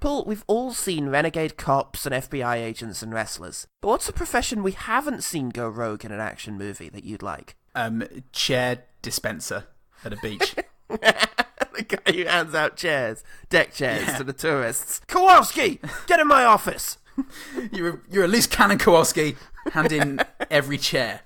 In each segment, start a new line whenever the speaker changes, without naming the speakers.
Paul, we've all seen renegade cops and FBI agents and wrestlers. But what's a profession we haven't seen go rogue in an action movie that you'd like?
Chair dispenser at a beach.
The guy who hands out chairs, deck chairs to the tourists. Kowalski, get in my office.
You're at least Canon Kowalski. Hand in every chair.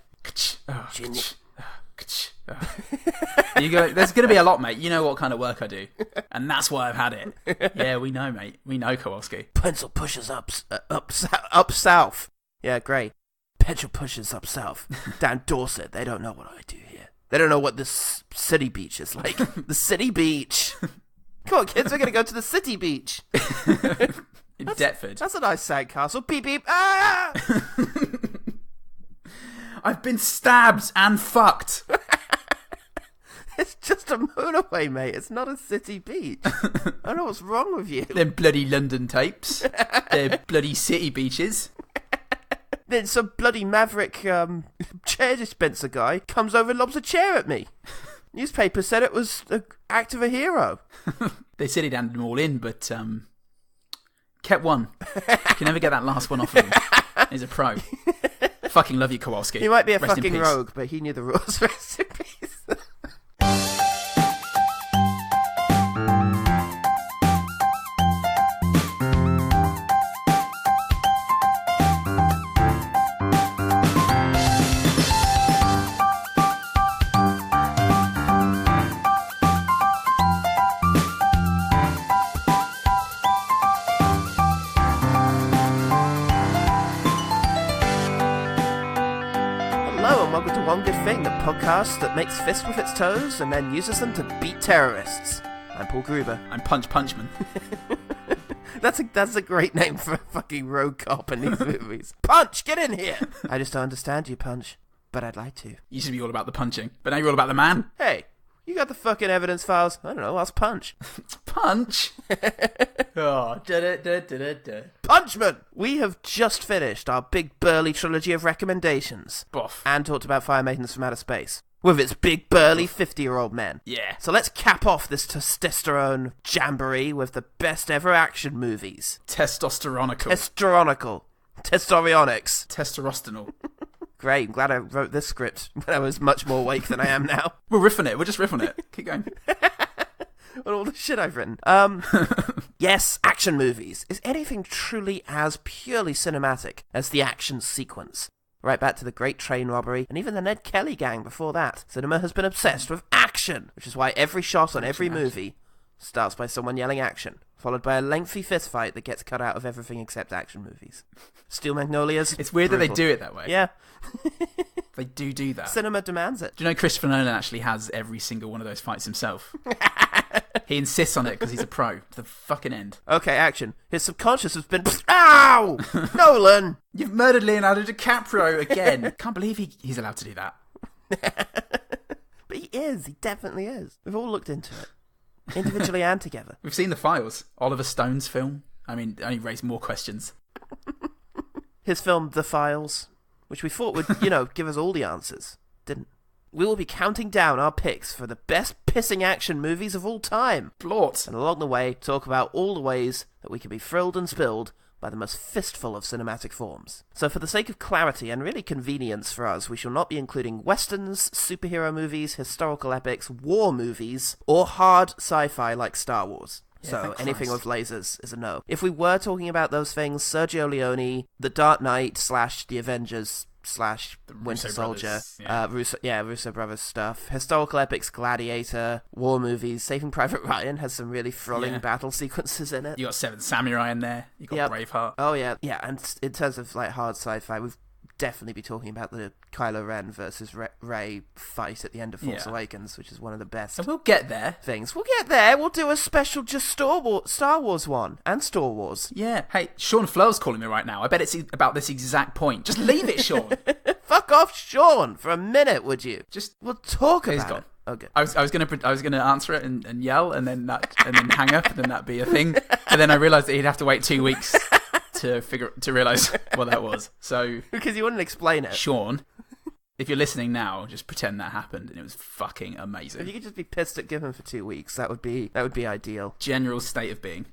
You go. There's going to be a lot, mate. You know what kind of work I do, and that's why I've had it. Yeah, we know, mate. We know Kowalski.
Pencil pushes up south. Yeah, great. Pencil pushes up south. Down Dorset, they don't know what I do here. They don't know what this city beach is like. The city beach. Come on, kids, we're going to go to the city beach.
In Deptford.
That's a nice sandcastle. Beep, beep. Ah!
I've been stabbed and fucked.
It's just a motorway, mate. It's not a city beach. I don't know what's wrong with you.
Them bloody London tapes. They're bloody city beaches.
Then some bloody maverick chair dispenser guy comes over and lobs a chair at me. Newspaper said it was the act of a hero.
They said he'd handed them all in, but kept one. You can never get that last one off of him. He's a pro. Fucking love you, Kowalski.
He might be a
Rest in
fucking
peace.
rogue, but he knew the rules. Rest in peace. One Good Thing, the podcast that makes fists with its toes and then uses them to beat terrorists. I'm Paul Gruber.
I'm Punchman.
That's a great name for a fucking rogue cop in these movies. Punch, get in here! I just don't understand you, Punch, but I'd like to.
You used to be all about the punching, but now you're all about the man.
Hey, you got the fucking evidence files? I don't know, ask Punch.
Punch? Oh, da-da-da-da-da.
Punchman! We have just finished our big burly trilogy of recommendations.
Boff.
And talked about Fire Maidens from Outer Space. With its big burly 50-year-old men.
Yeah.
So let's cap off this testosterone jamboree with the best ever action movies.
Testosteronical.
Testorionics.
Testosteronal.
Great, I'm glad I wrote this script when I was much more awake than I am now.
We're riffing it. We're just riffing it. Keep going.
On all the shit I've written. Yes, action movies. Is anything truly as purely cinematic as the action sequence? Right back to the Great Train Robbery, and even the Ned Kelly gang before that. Cinema has been obsessed with action, which is why every shot on every movie starts by someone yelling action, followed by a lengthy fistfight that gets cut out of everything except action movies. Steel Magnolias.
It's weird that they do it that way.
Yeah.
They do that.
Cinema demands it.
Do you know Christopher Nolan actually has every single one of those fights himself? He insists on it because he's a pro to the fucking end.
Okay, action. His subconscious has been... Ow! Nolan!
You've murdered Leonardo DiCaprio again. Can't believe he's allowed to do that.
But he is. He definitely is. We've all looked into it. Individually and together.
We've seen The Files. Oliver Stone's film. I mean, it only raised more questions.
His film, The Files, which we thought would, give us all the answers. Didn't. We will be counting down our picks for the best pissing action movies of all time.
Blort.
And along the way, talk about all the ways that we can be thrilled and spilled by the most fistful of cinematic forms. So for the sake of clarity and really convenience for us, we shall not be including westerns, superhero movies, historical epics, war movies, or hard sci-fi like Star Wars.
Yeah,
So anything with lasers is a no. If we were talking about those things, Sergio Leone, The Dark Knight / The Avengers / Winter Soldier, Russo Brothers stuff, historical epics, Gladiator, war movies, Saving Private Ryan has some really thrilling battle sequences in it.
You got Seven Samurai in there. You got Braveheart.
Oh yeah, and in terms of like hard sci-fi, we've definitely be talking about the Kylo Ren versus Rey fight at the end of Force Awakens, which is one of the best.
And we'll get there.
Things. We'll get there. We'll do a special just Star Wars one and Star Wars.
Yeah. Hey, Sean Flow's calling me right now. I bet it's about this exact point. Just leave it, Sean.
Fuck off, Sean, for a minute, would you? We'll talk about it. Okay.
I was gonna answer it and yell and then hang up and then that'd be a thing. And then I realised that he'd have to wait 2 weeks to realise what that was. So
because you wouldn't explain it.
Sean, if you're listening now, just pretend that happened and it was fucking amazing.
If you could just be pissed at Given for 2 weeks, that would be ideal.
General state of being.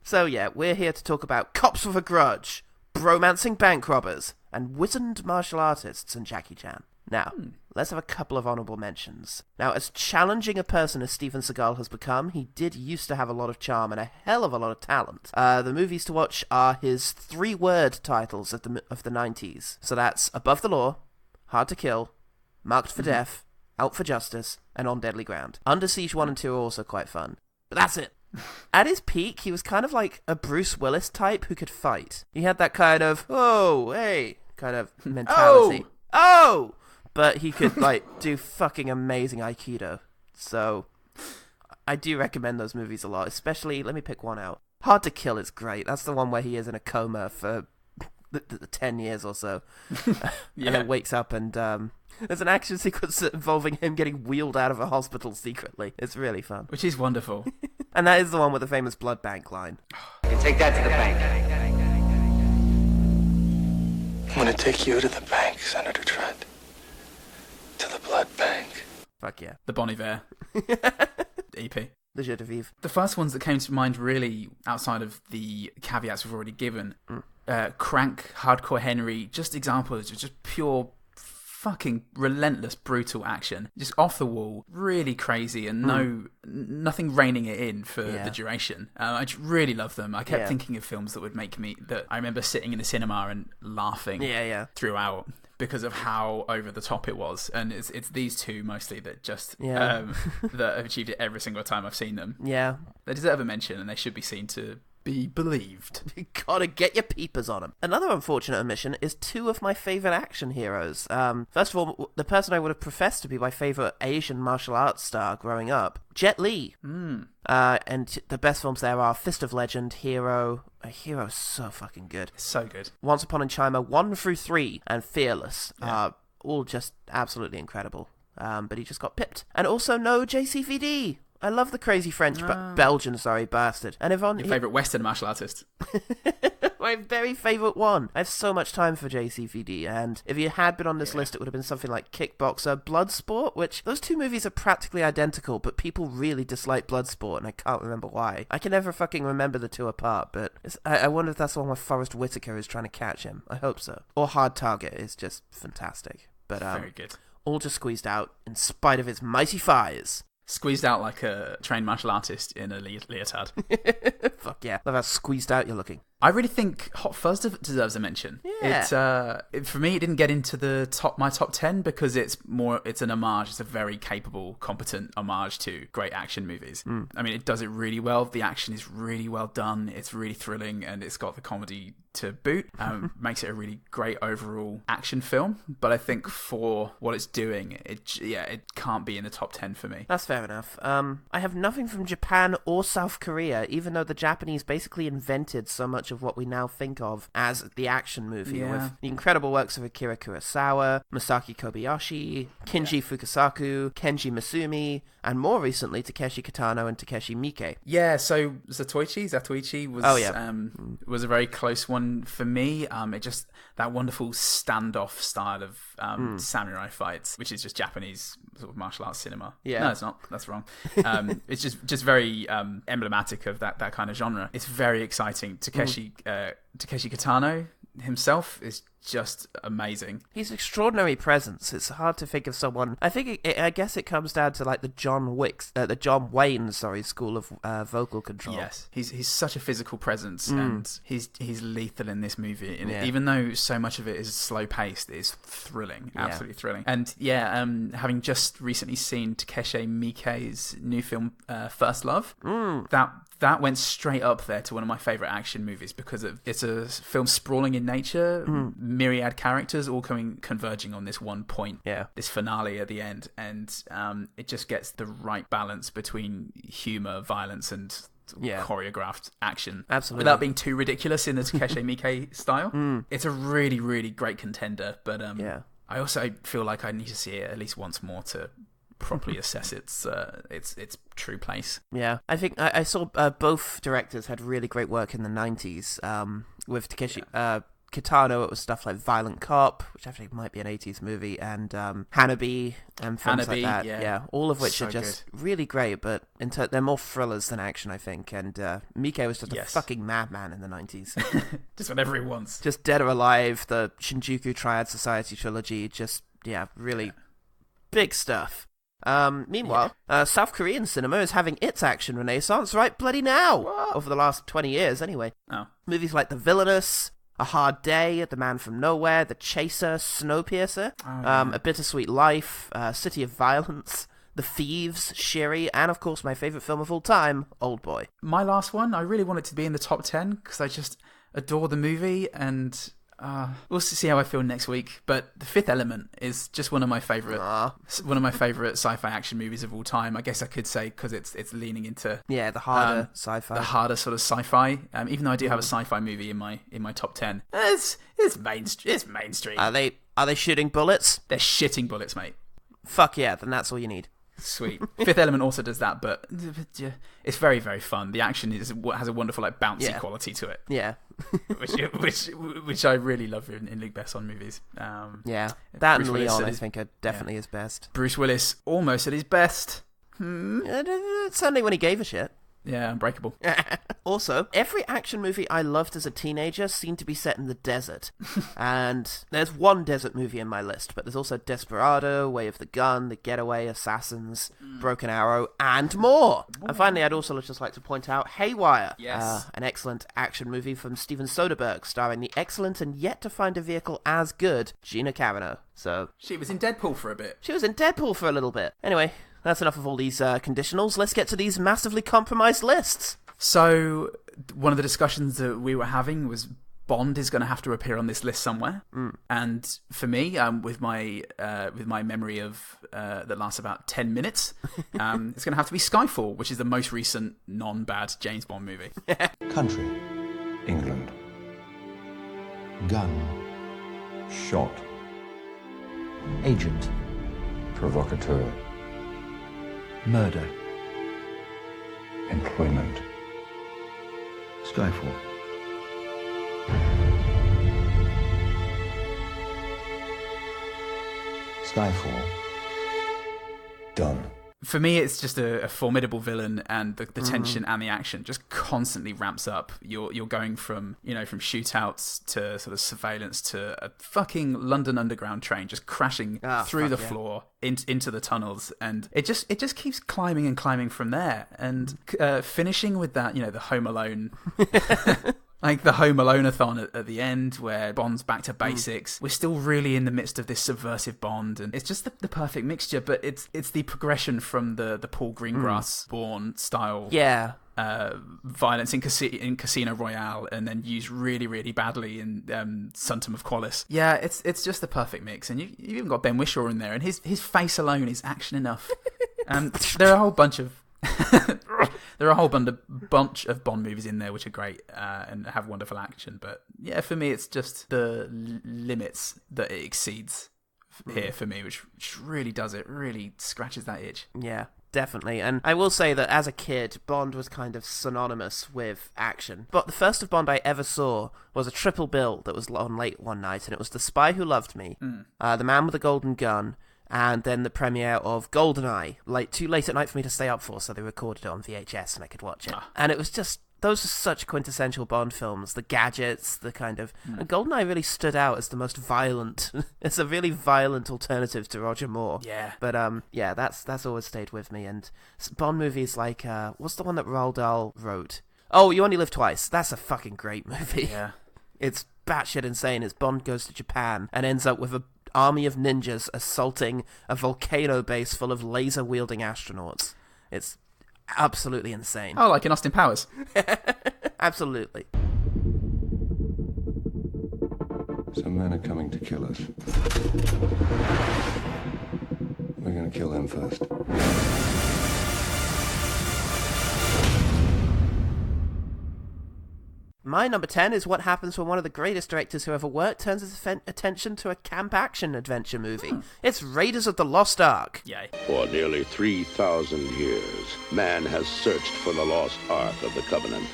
So yeah, we're here to talk about Cops with a Grudge, bromancing bank robbers, and wizened martial artists and Jackie Chan. Now, let's have a couple of honourable mentions. Now, as challenging a person as Steven Seagal has become, he did used to have a lot of charm and a hell of a lot of talent. The movies to watch are his 3-word titles of the 90s. So that's Above the Law, Hard to Kill, Marked for Death, Out for Justice, and On Deadly Ground. Under Siege 1 and 2 are also quite fun. But that's it. At his peak, he was kind of like a Bruce Willis type who could fight. He had that kind of, oh, hey, kind of mentality. Oh! But he could, like, do fucking amazing Aikido. So, I do recommend those movies a lot. Especially, let me pick one out. Hard to Kill is great. That's the one where he is in a coma for 10 years or so. And then wakes up and, there's an action sequence involving him getting wheeled out of a hospital secretly. It's really fun.
Which is wonderful.
And that is the one with the famous blood bank line.
You take that to the bank.
I'm gonna take you to the bank, Senator Trent. To the blood bank.
Fuck yeah.
The Bon Iver EP.
The Jeu de Vivre.
The first ones that came to mind, really, outside of the caveats we've already given, Crank, Hardcore Henry, just examples of just pure fucking relentless, brutal action. Just off the wall, really crazy, and nothing reining it in for the duration. I just really love them. I kept thinking of films that would make me... that I remember sitting in the cinema and laughing throughout because of how over the top it was. And it's these two mostly that just that have achieved it every single time I've seen them. Yeah. They deserve a mention, and they should be seen to be believed.
You gotta get your peepers on them. Another unfortunate omission is 2 of my favourite action heroes. First of all, the person I would have professed to be my favourite Asian martial arts star growing up, Jet Li. And the best films there are Fist of Legend, Hero. Hero's so fucking good.
So good.
Once Upon a China 1 through 3, and Fearless are all just absolutely incredible. But he just got pipped. And also no JCVD. I love the crazy Belgian bastard. And Yvonne...
Your favourite Western martial artist.
My very favourite one. I have so much time for JCVD, and if you had been on this list, it would have been something like Kickboxer, Bloodsport, which those 2 movies are practically identical, but people really dislike Bloodsport, and I can't remember why. I can never fucking remember the 2 apart, but I wonder if that's the one where Forrest Whitaker is trying to catch him. I hope so. Or Hard Target is just fantastic. But
very good.
All just squeezed out in spite of its mighty fires.
Squeezed out like a trained martial artist in a leotard.
Fuck yeah. Love how squeezed out you're looking.
I really think Hot Fuzz deserves a mention. Yeah. For me, it didn't get into my top 10 because it's an homage. It's a very capable, competent homage to great action movies. I mean, it does it really well. The action is really well done. It's really thrilling, and it's got the comedy to boot. Makes it a really great overall action film. But I think for what it's doing, it can't be in the top 10 for me.
That's fair enough. I have nothing from Japan or South Korea, even though the Japanese basically invented so much of what we now think of as the action movie, with the incredible works of Akira Kurosawa, Masaki Kobayashi, Kinji Fukasaku, Kenji Masumi, and more recently Takeshi Kitano and Takeshi Miike.
Yeah, so Zatoichi was a very close one for me. It just that wonderful standoff style of samurai fights, which is just Japanese sort of martial arts cinema. Yeah. No, it's not. That's wrong. It's just very emblematic of that kind of genre. It's very exciting. Takeshi Kitano himself is just amazing.
He's an extraordinary presence. It's hard to think of someone. I think I guess it comes down to like the John Wayne school of vocal control.
Yes, he's such a physical presence, and he's lethal in this movie. And even though so much of it is slow paced, it's thrilling, absolutely thrilling. And having just recently seen Takeshi Miike's new film First Love, that went straight up there to one of my favourite action movies because it's a film sprawling in nature, myriad characters all converging on this one point, this finale at the end, and it just gets the right balance between humour, violence, and choreographed action.
Absolutely.
Without being too ridiculous in the Takeshi Miike style. It's a really, really great contender, but I also feel like I need to see it at least once more to properly assess its true place.
Yeah, I think I saw both directors had really great work in the 90s with Takeshi Kitano, it was stuff like Violent Cop, which actually might be an 80s movie, and Hanabi, and films like that. Yeah, all of which
So
are just
good.
really great, but they're more thrillers than action, I think. And Miike was just a
Yes.
fucking madman in the 90s.
Just whatever he wants.
Just Dead or Alive, the Shinjuku Triad Society trilogy, just, really big stuff. Meanwhile, South Korean cinema is having its action renaissance right bloody now. Over the last 20 years, anyway.
Oh.
Movies like The Villainous, A Hard Day, The Man from Nowhere, The Chaser, Snowpiercer, A Bittersweet Life, City of Violence, The Thieves, Shiri, and of course my favourite film of all time, Old Boy.
My last one, I really want it to be in the top 10 because I just adore the movie, and we'll see how I feel next week. But The Fifth Element is just one of my favourite sci-fi action movies of all time. I guess I could say because it's leaning into
the harder sci-fi,
the harder sort of sci-fi. Even though I do have a sci-fi movie in my top 10, it's mainstream.
Are they shooting bullets?
They're shitting bullets, mate.
Fuck yeah, then that's all you need.
Sweet. Fifth Element also does that, but it's very, very fun. The action has a wonderful bouncy quality to it.
Yeah.
which I really love in Luc Besson movies.
That
Bruce
and
Willis
Leon,
at
I
his-
think, are definitely his best.
Bruce Willis almost at his best.
Certainly when he gave a shit.
Yeah, Unbreakable.
Also, every action movie I loved as a teenager seemed to be set in the desert. And there's one desert movie in my list, but there's also Desperado, Way of the Gun, The Getaway, Assassins, Broken Arrow, and more. And finally, I'd also just like to point out Haywire,
Yes.
an excellent action movie from Steven Soderbergh, starring the excellent and yet to find a vehicle as good Gina Carano. So
She was in Deadpool for a bit.
she was in Deadpool for a little bit. Anyway, that's enough of all these conditionals. Let's get to these massively compromised lists.
So one of the discussions that we were having was Bond is going to have to appear on this list somewhere. And for me, with my memory of that lasts about 10 minutes, it's going to have to be Skyfall, which is the most recent non-bad James Bond movie.
Country.
England.
Gun.
Shot.
Agent.
Provocateur.
Murder.
Employment.
Skyfall.
Skyfall. Done.
For me, it's just a formidable villain, and the tension and the action just constantly ramps up. You're going from shootouts to sort of surveillance to a fucking London Underground train just crashing through the floor into the tunnels, and it just keeps climbing and climbing from there, and finishing with that the Home Alone. Like the Home Alone-a-thon at the end, where Bond's back to basics. We're still really in the midst of this subversive Bond, and it's just the perfect mixture. But it's the progression from the Paul Greengrass Bourne style, violence in Casino Royale, and then used really, really badly in Suntum of Qualis. Yeah, it's just the perfect mix, and you've even got Ben Whishaw in there, and his face alone is action enough. There are a whole bunch of bunch of Bond movies in there which are great and have wonderful action, but yeah, for me it's just the limits that it exceeds here for me, which really does it, really scratches that itch.
Yeah, definitely. And I will say that as a kid, Bond was kind of synonymous with action. But the first of Bond I ever saw was a triple bill that was on late one night, and it was The Spy Who Loved Me, The Man with the Golden Gun, and then the premiere of GoldenEye, too late at night for me to stay up for, so they recorded it on VHS and I could watch it. And it was just, those are such quintessential Bond films. The gadgets, the kind of... And GoldenEye really stood out as the most violent. It's a really violent alternative to Roger Moore.
Yeah.
But that's always stayed with me. And Bond movies like, what's the one that Roald Dahl wrote? Oh, You Only Live Twice. That's a fucking great movie.
Yeah.
It's batshit insane as Bond goes to Japan and ends up with a army of ninjas assaulting a volcano base full of laser-wielding astronauts. It's absolutely insane.
Oh, like in Austin Powers.
Absolutely.
Some men are coming to kill us. We're gonna kill them first.
My number 10 is what happens when one of the greatest directors who ever worked turns his attention to a camp action adventure movie. It's Raiders of the Lost Ark.
Yay.
For nearly 3,000 years, man has searched for the lost Ark of the Covenant.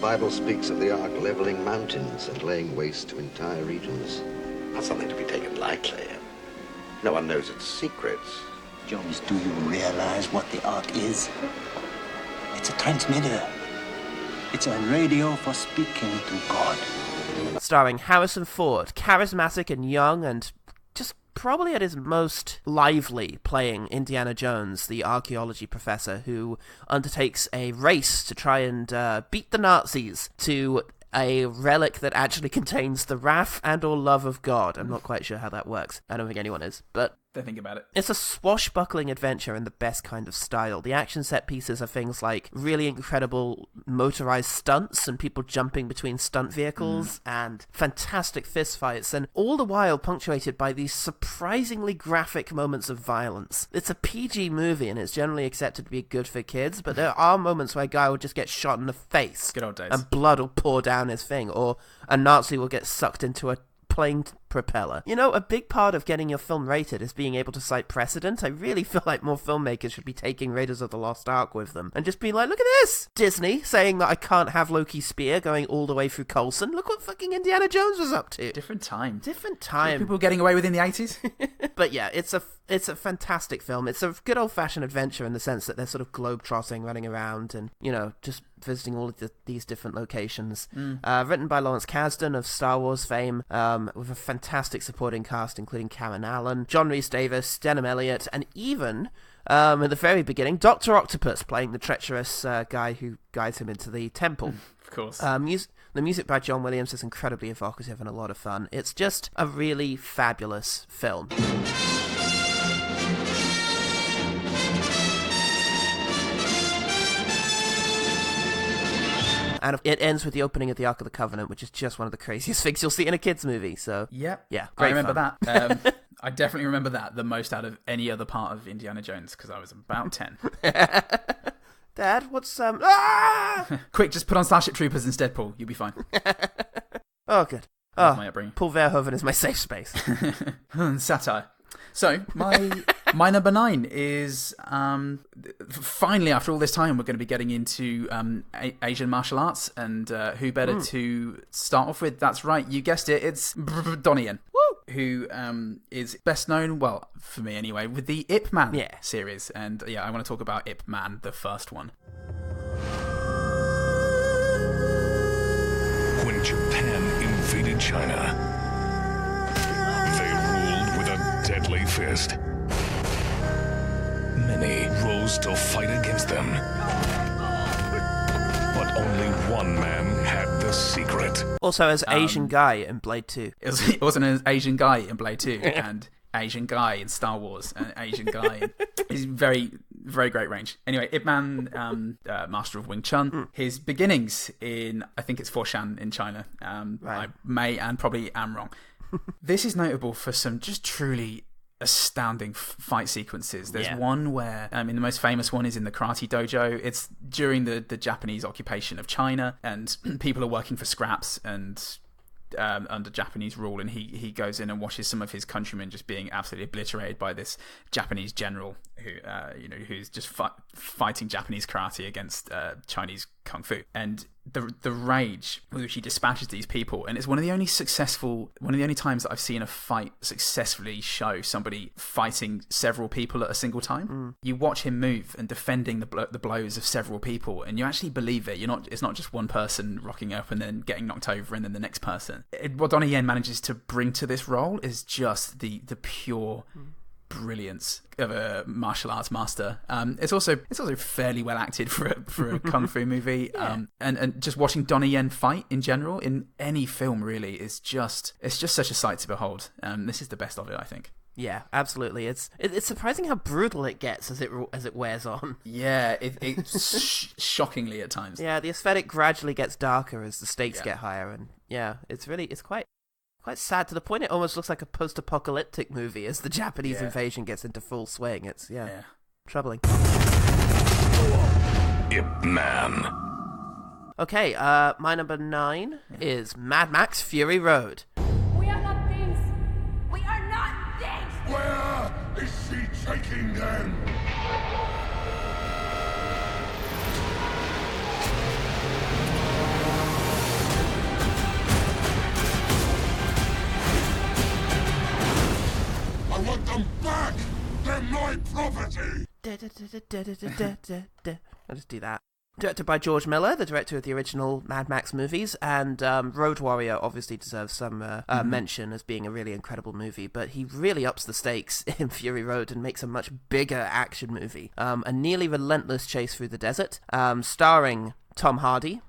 Bible speaks of the Ark leveling mountains and laying waste to entire regions. Not something to be taken lightly. No one knows its secrets.
Jones, do you realize what the Ark is? It's a transmitter. It's a radio for speaking to God.
Starring Harrison Ford, charismatic and young and just probably at his most lively, playing Indiana Jones, the archaeology professor who undertakes a race to try and beat the Nazis to a relic that actually contains the wrath and or love of God. I'm not quite sure how that works. I don't think anyone is, but
Don't think about it.
it's a swashbuckling adventure in the best kind of style. The action set pieces are things like really incredible motorized stunts and people jumping between stunt vehicles and fantastic fistfights, and all the while punctuated by these surprisingly graphic moments of violence. It's a PG movie and it's generally accepted to be good for kids, but there are moments where a guy will just get shot in the face.
Good old days.
And blood will pour down his thing, or a Nazi will get sucked into a plane propeller. You know, a big part of getting your film rated is being able to cite precedent. I really feel like more filmmakers should be taking Raiders of the Lost Ark with them and just being like, look at this! Disney saying that I can't have Loki's spear going all the way through Coulson. Look what fucking Indiana Jones was up to.
Different time.
Different time.
People getting away with in the 80s?
But yeah, it's a fantastic film. It's a good old-fashioned adventure in the sense that they're sort of globe-trotting, running around and, you know, just visiting all of these different locations. Written by Lawrence Kasdan of Star Wars fame, with a fantastic supporting cast including Karen Allen, John Rhys-Davies, Denham Elliott, and even, at the very beginning, Dr. Octopus playing the treacherous guy who guides him into the temple.
Of course.
The music by John Williams is incredibly evocative and a lot of fun. It's just a really fabulous film. And it ends with the opening of the Ark of the Covenant, which is just one of the craziest things you'll see in a kids' movie. So
Yep.
yeah,
I
great
remember
fun.
that. I definitely remember that the most out of any other part of Indiana Jones because I was about 10.
Dad, what's Ah!
Quick, just put on Starship Troopers instead, Paul. You'll be fine.
Oh, good.
That's my upbringing.
Paul Verhoeven is my safe space.
Satire. So, my number 9 is, finally, after all this time, we're going to be getting into Asian martial arts, and who better to start off with? That's right, you guessed it, it's Donnie Yen, who is best known, well, for me anyway, with the Ip Man series, and yeah, I want to talk about Ip Man, the first one.
When Japan invaded China, deadly fist. Many rose to fight against them. But only one man had the secret.
Also as Asian guy in Blade 2.
It wasn't an Asian guy in Blade 2, and Asian guy in Star Wars, and Asian guy is very, very great range. Anyway, Ip Man, master of Wing Chun, his beginnings in, I think it's Foshan in China. I may and probably am wrong. This is notable for some just truly astounding fight sequences. There's one where, the most famous one is in the karate dojo. It's during the Japanese occupation of China, and people are working for scraps and under Japanese rule, and he goes in and watches some of his countrymen just being absolutely obliterated by this Japanese general who's just fighting Japanese karate against Chinese kung fu, and the rage with which he dispatches these people. And it's one of the only times that I've seen a fight successfully show somebody fighting several people at a single time. You watch him move and defending the blows of several people, and you actually believe it. It's not just one person rocking up and then getting knocked over and then the next person. What Donnie Yen manages to bring to this role is just the pure brilliance of a martial arts master. It's also fairly well acted for a kung fu movie. And just watching Donnie Yen fight in general in any film really is just such a sight to behold. This is the best of it, I think.
Yeah, absolutely. It's surprising how brutal it gets as it wears on.
Yeah, it's shockingly at times.
Yeah, the aesthetic gradually gets darker as the stakes get higher, and it's quite sad, to the point it almost looks like a post-apocalyptic movie as the Japanese invasion gets into full swing. It's troubling.
Ip Man.
Okay, my number 9 is Mad Max Fury Road.
We are not thieves. We are not thieves.
Where is she taking them?
I'll just do that. Directed by George Miller, the director of the original Mad Max movies, and Road Warrior obviously deserves some mention as being a really incredible movie, but he really ups the stakes in Fury Road and makes a much bigger action movie. A nearly relentless chase through the desert, starring Tom Hardy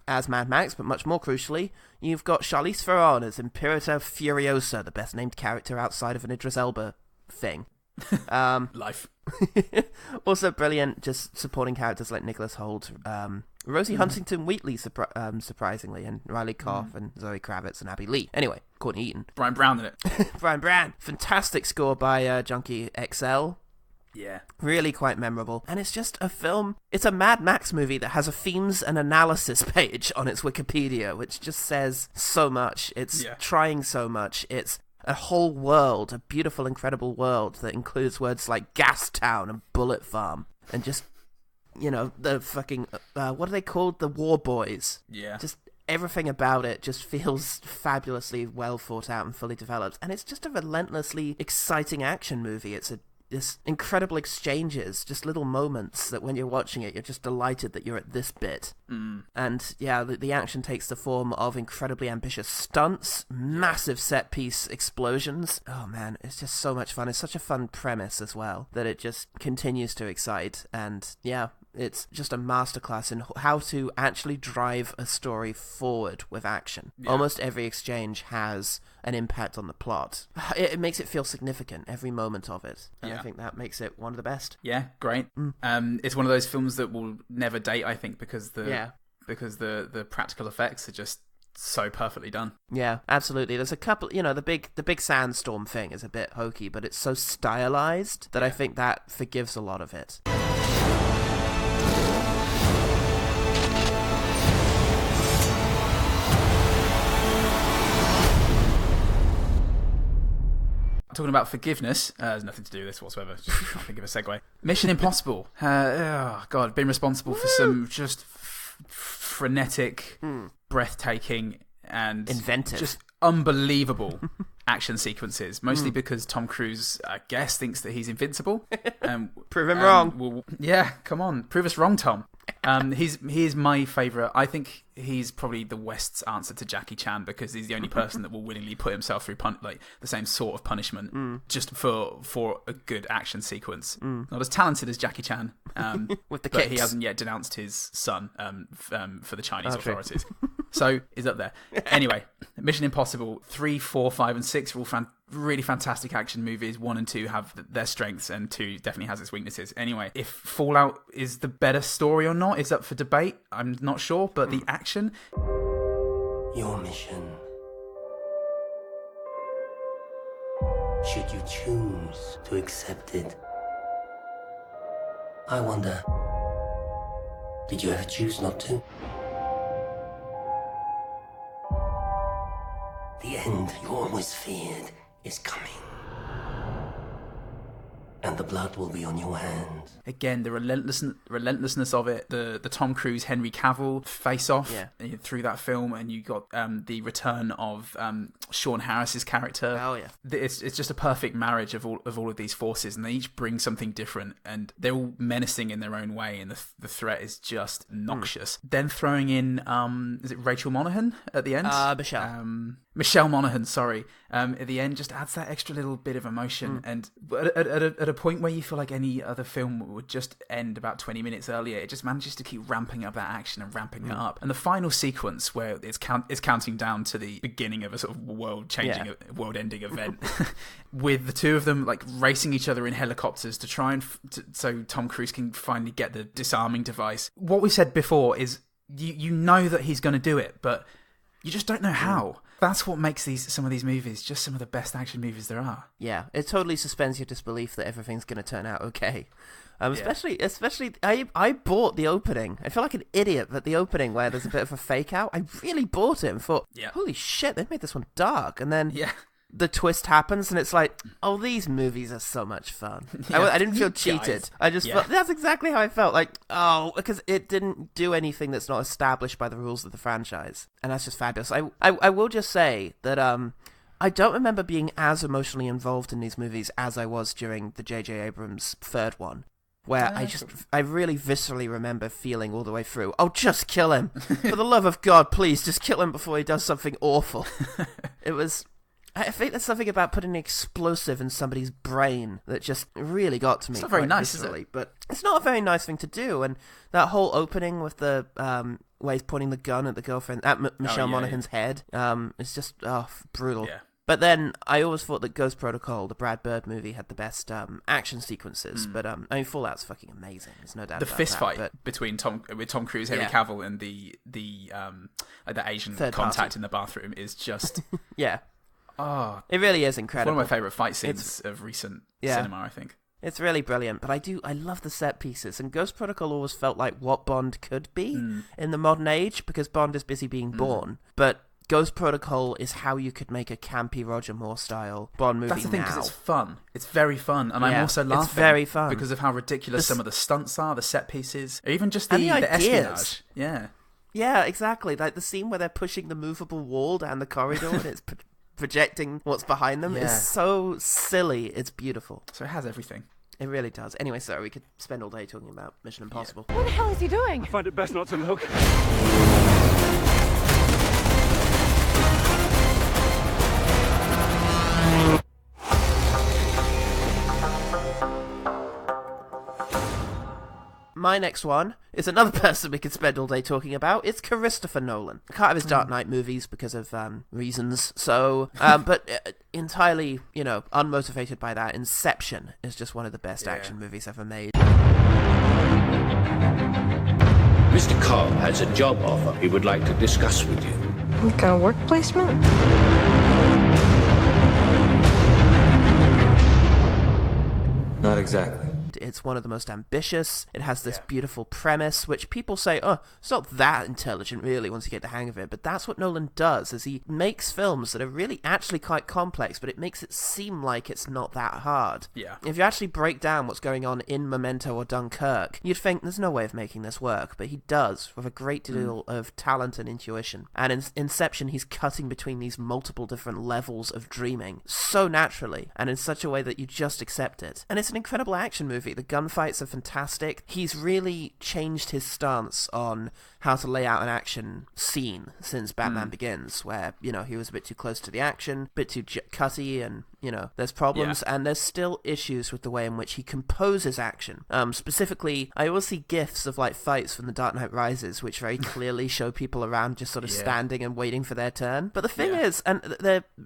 as Mad Max, but much more crucially, you've got Charlize Theron as Imperator Furiosa, the best named character outside of an Idris Elba thing.
Life.
Also brilliant, just supporting characters like Nicholas Hoult, Rosie Huntington-Whiteley, surprisingly, and Riley Koff, and Zoe Kravitz, and Abby Lee. Anyway, Courtney Eaton.
Brian Brown in it.
Brian Brown. Fantastic score by Junkie XL.
Yeah.
Really quite memorable. And it's just a film. It's a Mad Max movie that has a themes and analysis page on its Wikipedia, which just says so much. It's trying so much. It's a whole world, a beautiful, incredible world that includes words like gas town and bullet farm and just, you know, the fucking, what are they called? The war boys.
Yeah.
Just everything about it just feels fabulously well thought out and fully developed. And it's just a relentlessly exciting action movie. It's this incredible exchanges, just little moments that when you're watching it, you're just delighted that you're at this bit. And yeah, the action takes the form of incredibly ambitious stunts, massive set piece explosions. Oh man, it's just so much fun. It's such a fun premise as well that it just continues to excite. And yeah, it's just a masterclass in how to actually drive a story forward with action. Yeah. Almost every exchange has an impact on the plot. It makes it feel significant, every moment of it. And I think that makes it one of the best.
Yeah, great. It's one of those films that will never date, I think, because the practical effects are just so perfectly done.
Yeah, absolutely. There's a couple, you know, the big sandstorm thing is a bit hokey, but it's so stylized that I think that forgives a lot of it.
Talking about forgiveness, there's nothing to do with this whatsoever. Just can't think of a segue. Mission Impossible. Been responsible for some just frenetic, breathtaking, and
inventive,
just unbelievable action sequences. Mostly because Tom Cruise, I guess, thinks that he's invincible.
Prove him wrong.
Come on, prove us wrong, Tom. He is my favourite. I think he's probably the West's answer to Jackie Chan because he's the only person that will willingly put himself through the same sort of punishment just for a good action sequence. Not as talented as Jackie Chan,
with the
but
kicks.
He hasn't yet denounced his son for the Chinese authorities. So he's up there. Anyway, Mission Impossible 3, 4, 5, and 6 are all really fantastic action movies. 1 and 2 have their strengths, and 2 definitely has its weaknesses. Anyway, if Fallout is the better story or not is up for debate. I'm not sure, but the action...
Your mission. Should you choose to accept it? I wonder, did you ever choose not to? The end you always feared is coming. And the blood will be on your hands.
Again, the relentlessness of it, the Tom Cruise, Henry Cavill face-off through that film, and you got the return of Sean Harris's character.
Oh yeah,
it's just a perfect marriage of all of these forces, and they each bring something different, and they're all menacing in their own way, and the threat is just noxious. Then throwing in, is it Rachel Monaghan at the end? Michelle Monaghan, sorry. At the end, just adds that extra little bit of emotion, and at a point where you feel like any other film would just end about 20 minutes earlier, it just manages to keep ramping up that action and ramping it up. And the final sequence where it's counting down to the beginning of a sort of world-changing, world-ending event, with the two of them like racing each other in helicopters to try and so Tom Cruise can finally get the disarming device. What we said before is you know that he's going to do it, but you just don't know how. That's what makes some of these movies just some of the best action movies there are. Yeah,
it totally suspends your disbelief that everything's going to turn out okay. Especially, I bought the opening. I feel like an idiot, but the opening where there's a bit of a fake out, I really bought it and thought, holy shit, they made this one dark. And then the twist happens and it's like, oh, these movies are so much fun. I didn't feel cheated. I just felt, that's exactly how I felt. Like, oh, because it didn't do anything that's not established by the rules of the franchise. And that's just fabulous. I will just say that I don't remember being as emotionally involved in these movies as I was during the J.J. Abrams third one. where I really viscerally remember feeling all the way through, oh, just kill him. For the love of God, please, just kill him before he does something awful. It was... I think there's something about putting an explosive in somebody's brain that just really got to me.
It's not very nice,
viscerally,
is it?
But it's not a very nice thing to do. And that whole opening with the where he's pointing the gun at the girlfriend, at Michelle Monaghan's head, it's just brutal.
Yeah.
But then I always thought that Ghost Protocol, the Brad Bird movie, had the best action sequences. But I mean, Fallout's fucking amazing. There's no doubt about that.
The fist fight between Tom Cruise, Henry Cavill, and the Asian
Third
contact
party
in the bathroom is just
yeah.
Oh,
it really is incredible.
One of my favourite fight scenes of recent cinema, I think.
It's really brilliant, but I love the set pieces, and Ghost Protocol always felt like what Bond could be in the modern age, because Bond is busy being born, but Ghost Protocol is how you could make a campy Roger Moore style Bond movie.
That's the thing, because it's fun. It's very fun, and I'm also laughing.
It's very fun
because of how ridiculous some of the stunts are, the set pieces, or even just the espionage.
Yeah, exactly. Like the scene where they're pushing the movable wall down the corridor, and it's projecting what's behind them is so silly. It's beautiful.
So it has everything.
It really does. Anyway, sorry, we could spend all day talking about Mission Impossible.
What the hell is he doing?
I find it best not to look.
My next one is another person we could spend all day talking about. It's Christopher Nolan. I can't have his Dark Knight movies because of reasons. So, but entirely, unmotivated by that. Inception is just one of the best action movies ever made.
Mr. Cobb has a job offer he would like to discuss with you.
Like a work placement?
Not exactly.
It's one of the most ambitious. It has this beautiful premise, which people say, oh, it's not that intelligent, really, once you get the hang of it. But that's what Nolan does, is he makes films that are really actually quite complex, but it makes it seem like it's not that hard.
Yeah.
If you actually break down what's going on in Memento or Dunkirk, you'd think there's no way of making this work, but he does, with a great deal of talent and intuition. And in Inception, he's cutting between these multiple different levels of dreaming so naturally, and in such a way that you just accept it. And it's an incredible action movie. The gunfights are fantastic. He's really changed his stance on how to lay out an action scene since Batman Begins, where, he was a bit too close to the action, a bit too cutty, and, there's problems, and there's still issues with the way in which he composes action. Specifically, I always see GIFs of, fights from The Dark Knight Rises, which very clearly show people around just sort of standing and waiting for their turn. But the thing is, and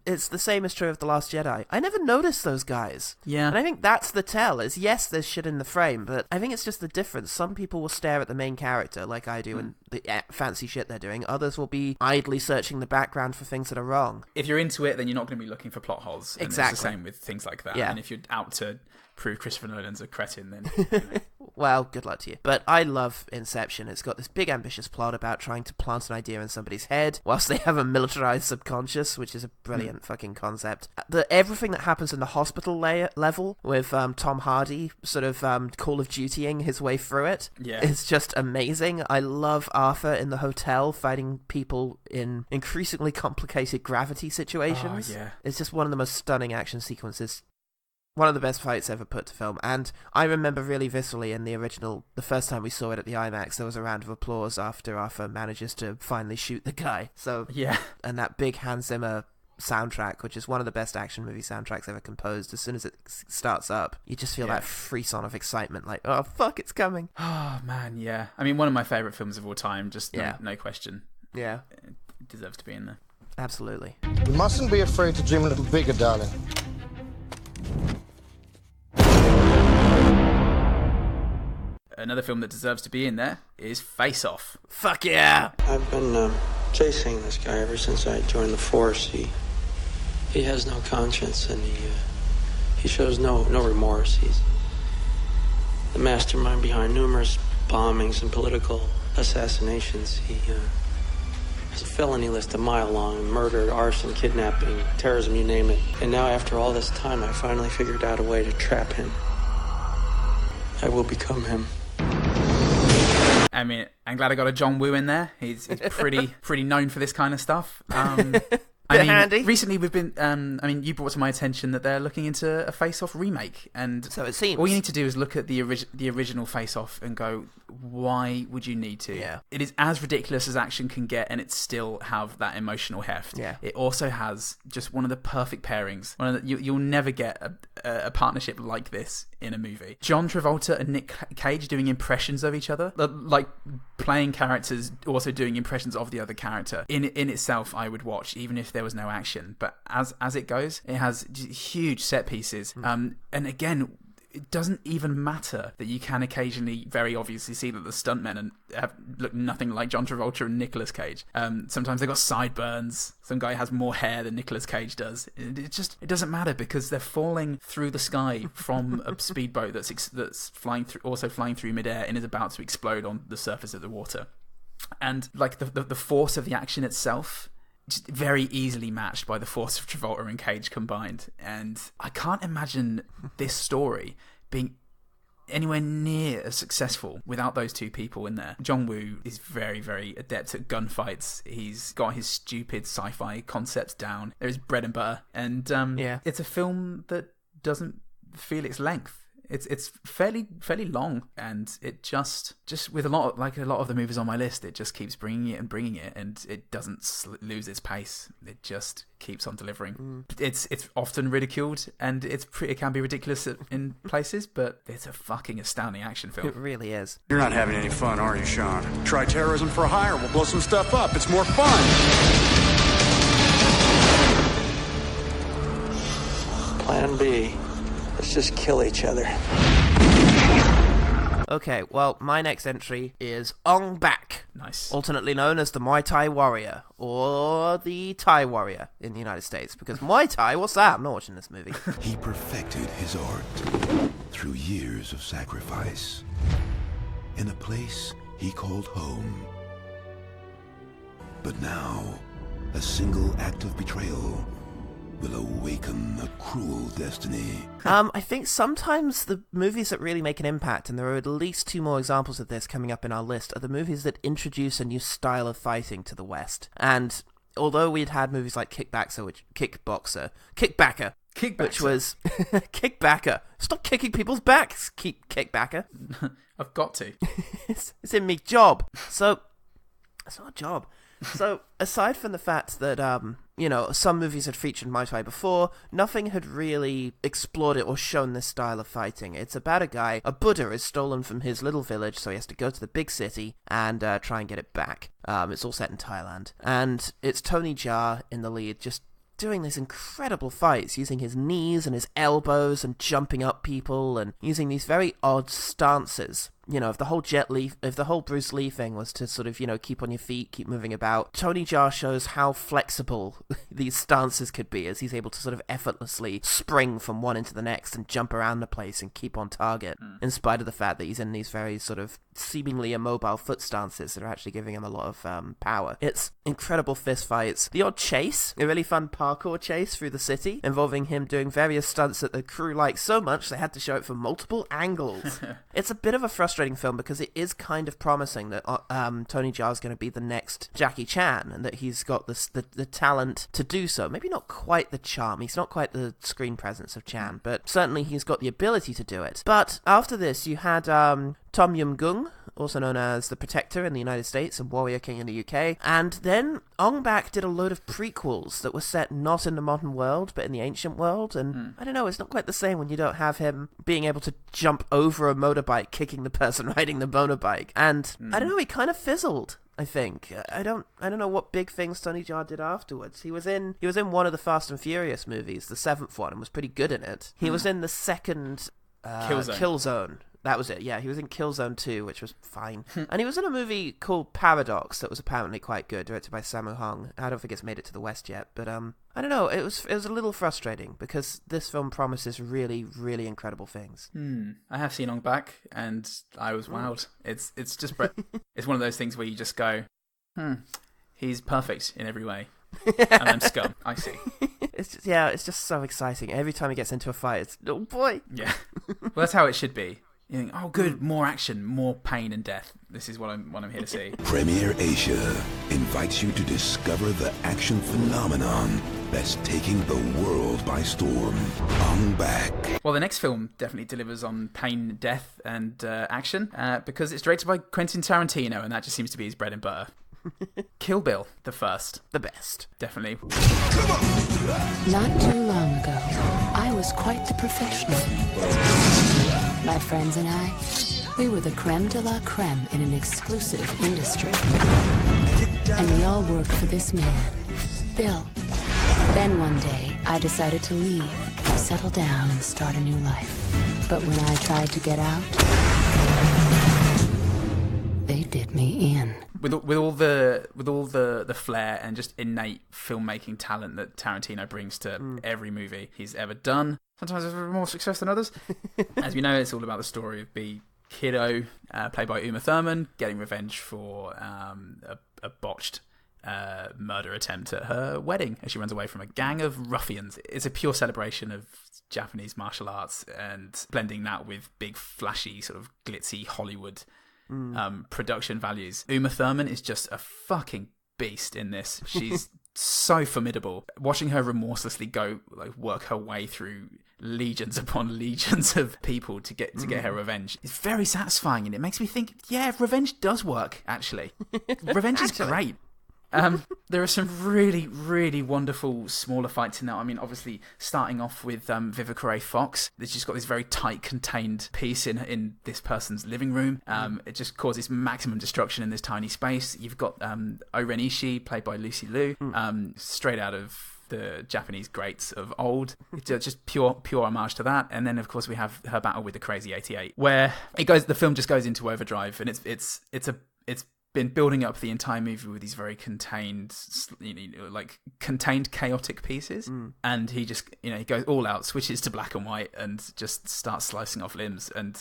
it's the same is true of The Last Jedi, I never noticed those guys.
Yeah.
And I think that's the tell, is yes, there's shit in the frame, but I think it's just the difference. Some people will stare at the main character, like I do, and the fancy shit they're doing. Others will be idly searching the background for things that are wrong.
If you're into it, then you're not going to be looking for plot holes. And
exactly.
It's the same with things like that.
Yeah.
And if you're out to prove Christopher Nolan's a cretin, then...
Well, good luck to you. But I love Inception. It's got this big ambitious plot about trying to plant an idea in somebody's head whilst they have a militarized subconscious, which is a brilliant fucking concept. Everything that happens in the hospital level with Tom Hardy sort of Call of Dutying his way through it is just amazing. I love Arthur in the hotel fighting people in increasingly complicated gravity situations.
Oh, yeah.
It's just one of the most stunning action sequences. One of the best fights ever put to film, and I remember really viscerally in the original, the first time we saw it at the IMAX, there was a round of applause after Arthur manages to finally shoot the guy. So
yeah,
and that big Hans Zimmer soundtrack, which is one of the best action movie soundtracks ever composed, as soon as it starts up, you just feel that frisson of excitement, like, oh fuck, it's coming.
Oh man, yeah. I mean, one of my favourite films of all time, just no question.
Yeah.
It deserves to be in there.
Absolutely.
You mustn't be afraid to dream a little bigger, darling.
Another film that deserves to be in there is Face Off.
Fuck yeah!
I've been chasing this guy ever since I joined the force. He has no conscience, and he shows no remorse. He's the mastermind behind numerous bombings and political assassinations. He has a felony list a mile long: murder, arson, kidnapping, terrorism, you name it. And now, after all this time, I finally figured out a way to trap him. I will become him.
I mean, I'm glad I got a John Woo in there. He's pretty known for this kind of stuff.
Bit handy.
Recently we've been, you brought to my attention that they're looking into a Face Off remake, and
so it seems.
All you need to do is look at the original Face Off and go, why would you need to?
Yeah.
It is as ridiculous as action can get, and it still have that emotional heft.
Yeah.
It also has just one of the perfect pairings. You'll never get a partnership like this in a movie. John Travolta and Nick Cage doing impressions of each other, like playing characters, also doing impressions of the other character. In itself, I would watch, even if there was no action. But as it goes, it has huge set pieces. And again, it doesn't even matter that you can occasionally very obviously see that the stuntmen look nothing like John Travolta and Nicolas Cage. Sometimes they've got sideburns. Some guy has more hair than Nicolas Cage does. It doesn't matter because they're falling through the sky from a speedboat that's flying through midair and is about to explode on the surface of the water. And like the force of the action itself, just very easily matched by the force of Travolta and Cage combined. And I can't imagine this story being anywhere near as successful without those two people in there. John Woo is very, very adept at gunfights. He's got his stupid sci-fi concepts down. There's bread and butter. And it's a film that doesn't feel its length. It's fairly long, and it just with a lot of the movies on my list, it just keeps bringing it, and it doesn't lose its pace. It just keeps on delivering. It's often ridiculed, and it can be ridiculous in places, but it's a fucking astounding action film.
It really is.
You're not having any fun, are you, Sean? Try terrorism for hire. We'll blow some stuff up. It's more fun.
Plan B. Let's just kill each other.
Okay, well, my next entry is Ong Bak.
Nice.
Alternately known as the Muay Thai Warrior, or the Thai Warrior in the United States. Because Muay Thai, what's that? I'm not watching this movie.
He perfected his art through years of sacrifice in a place he called home. But now, a single act of betrayal will awaken a cruel destiny.
I think sometimes the movies that really make an impact, and there are at least 2 more examples of this coming up in our list, are the movies that introduce a new style of fighting to the West. And although we'd had movies like Kickbacker, which was Kickbacker. Stop kicking people's backs, Kickbacker.
I've got to.
It's in me job. So it's not a job. So, aside from the fact that, some movies had featured Muay Thai before, nothing had really explored it or shown this style of fighting. It's about a guy, a Buddha is stolen from his little village, so he has to go to the big city and try and get it back. It's all set in Thailand. And it's Tony Jaa in the lead, just doing these incredible fights, using his knees and his elbows and jumping up people and using these very odd stances. If the whole Bruce Lee thing was to sort of, keep on your feet, keep moving about, Tony Jaa shows how flexible these stances could be as he's able to sort of effortlessly spring from one into the next and jump around the place and keep on target, in spite of the fact that he's in these very sort of seemingly immobile foot stances that are actually giving him a lot of power. It's incredible fist fights. The odd chase, a really fun parkour chase through the city, involving him doing various stunts that the crew liked so much they had to show it from multiple angles. It's a bit of a frustrating film because it is kind of promising that Tony Jaa is going to be the next Jackie Chan, and that he's got the talent to do so. Maybe not quite the charm, he's not quite the screen presence of Chan, but certainly he's got the ability to do it. But after this, you had Tom Yum-gung, also known as the Protector in the United States and Warrior King in the UK, and then Ong Bak did a load of prequels that were set not in the modern world but in the ancient world, and I don't know, it's not quite the same when you don't have him being able to jump over a motorbike kicking the person riding the motorbike, and I don't know, he kind of fizzled. I think I don't know what big things Tony Jaa did afterwards. He was in one of the Fast and Furious movies, the 7th one, and was pretty good in it. He was in the second Killzone. That was it, yeah. He was in Killzone 2, which was fine. And he was in a movie called Paradox that was apparently quite good, directed by Sammo Hung. I don't think it's made it to the West yet, but I don't know, it was a little frustrating, because this film promises really, really incredible things.
I have seen Ong Bak, and I was wowed. It's just it's one of those things where you just go, he's perfect in every way. And I'm scum. I see.
It's just so exciting. Every time he gets into a fight, it's, oh boy.
Yeah. Well, that's how it should be. You think, oh good, more action, more pain and death. This is what I'm here to see.
Premiere Asia in invites you to discover the action phenomenon that's taking the world by storm. On back.
Well, the next film definitely delivers on pain, death, and action because it's directed by Quentin Tarantino, and that just seems to be his bread and butter. Kill Bill, the first.
The best.
Definitely.
Not too long ago, I was quite the professional. My friends and I, we were the creme de la creme in an exclusive industry. And we all worked for this man, Bill. Then one day, I decided to leave, settle down, and start a new life. But when I tried to get out, they did me in.
With all the flair and just innate filmmaking talent that Tarantino brings to every movie he's ever done, sometimes with more success than others. As we know, it's all about the story of B. Kiddo, played by Uma Thurman, getting revenge for a botched murder attempt at her wedding as she runs away from a gang of ruffians. It's a pure celebration of Japanese martial arts and blending that with big, flashy, sort of glitzy Hollywood production values. Uma Thurman is just a fucking beast in this. She's so formidable. Watching her remorselessly work her way through legions upon legions of people to get her revenge is very satisfying, and it makes me think, yeah, revenge does work, actually. Revenge is great. There are some really, really wonderful smaller fights in that. I mean, obviously, starting off with Vivica A. Fox, she's got this very tight, contained piece in this person's living room. It just causes maximum destruction in this tiny space. You've got Oren Ishii, played by Lucy Liu, straight out of the Japanese greats of old. It's just pure homage to that. And then, of course, we have her battle with the Crazy 88, where the film just goes into overdrive, and it's been building up the entire movie with these very contained, chaotic pieces. And he just, he goes all out, switches to black and white, and just starts slicing off limbs. And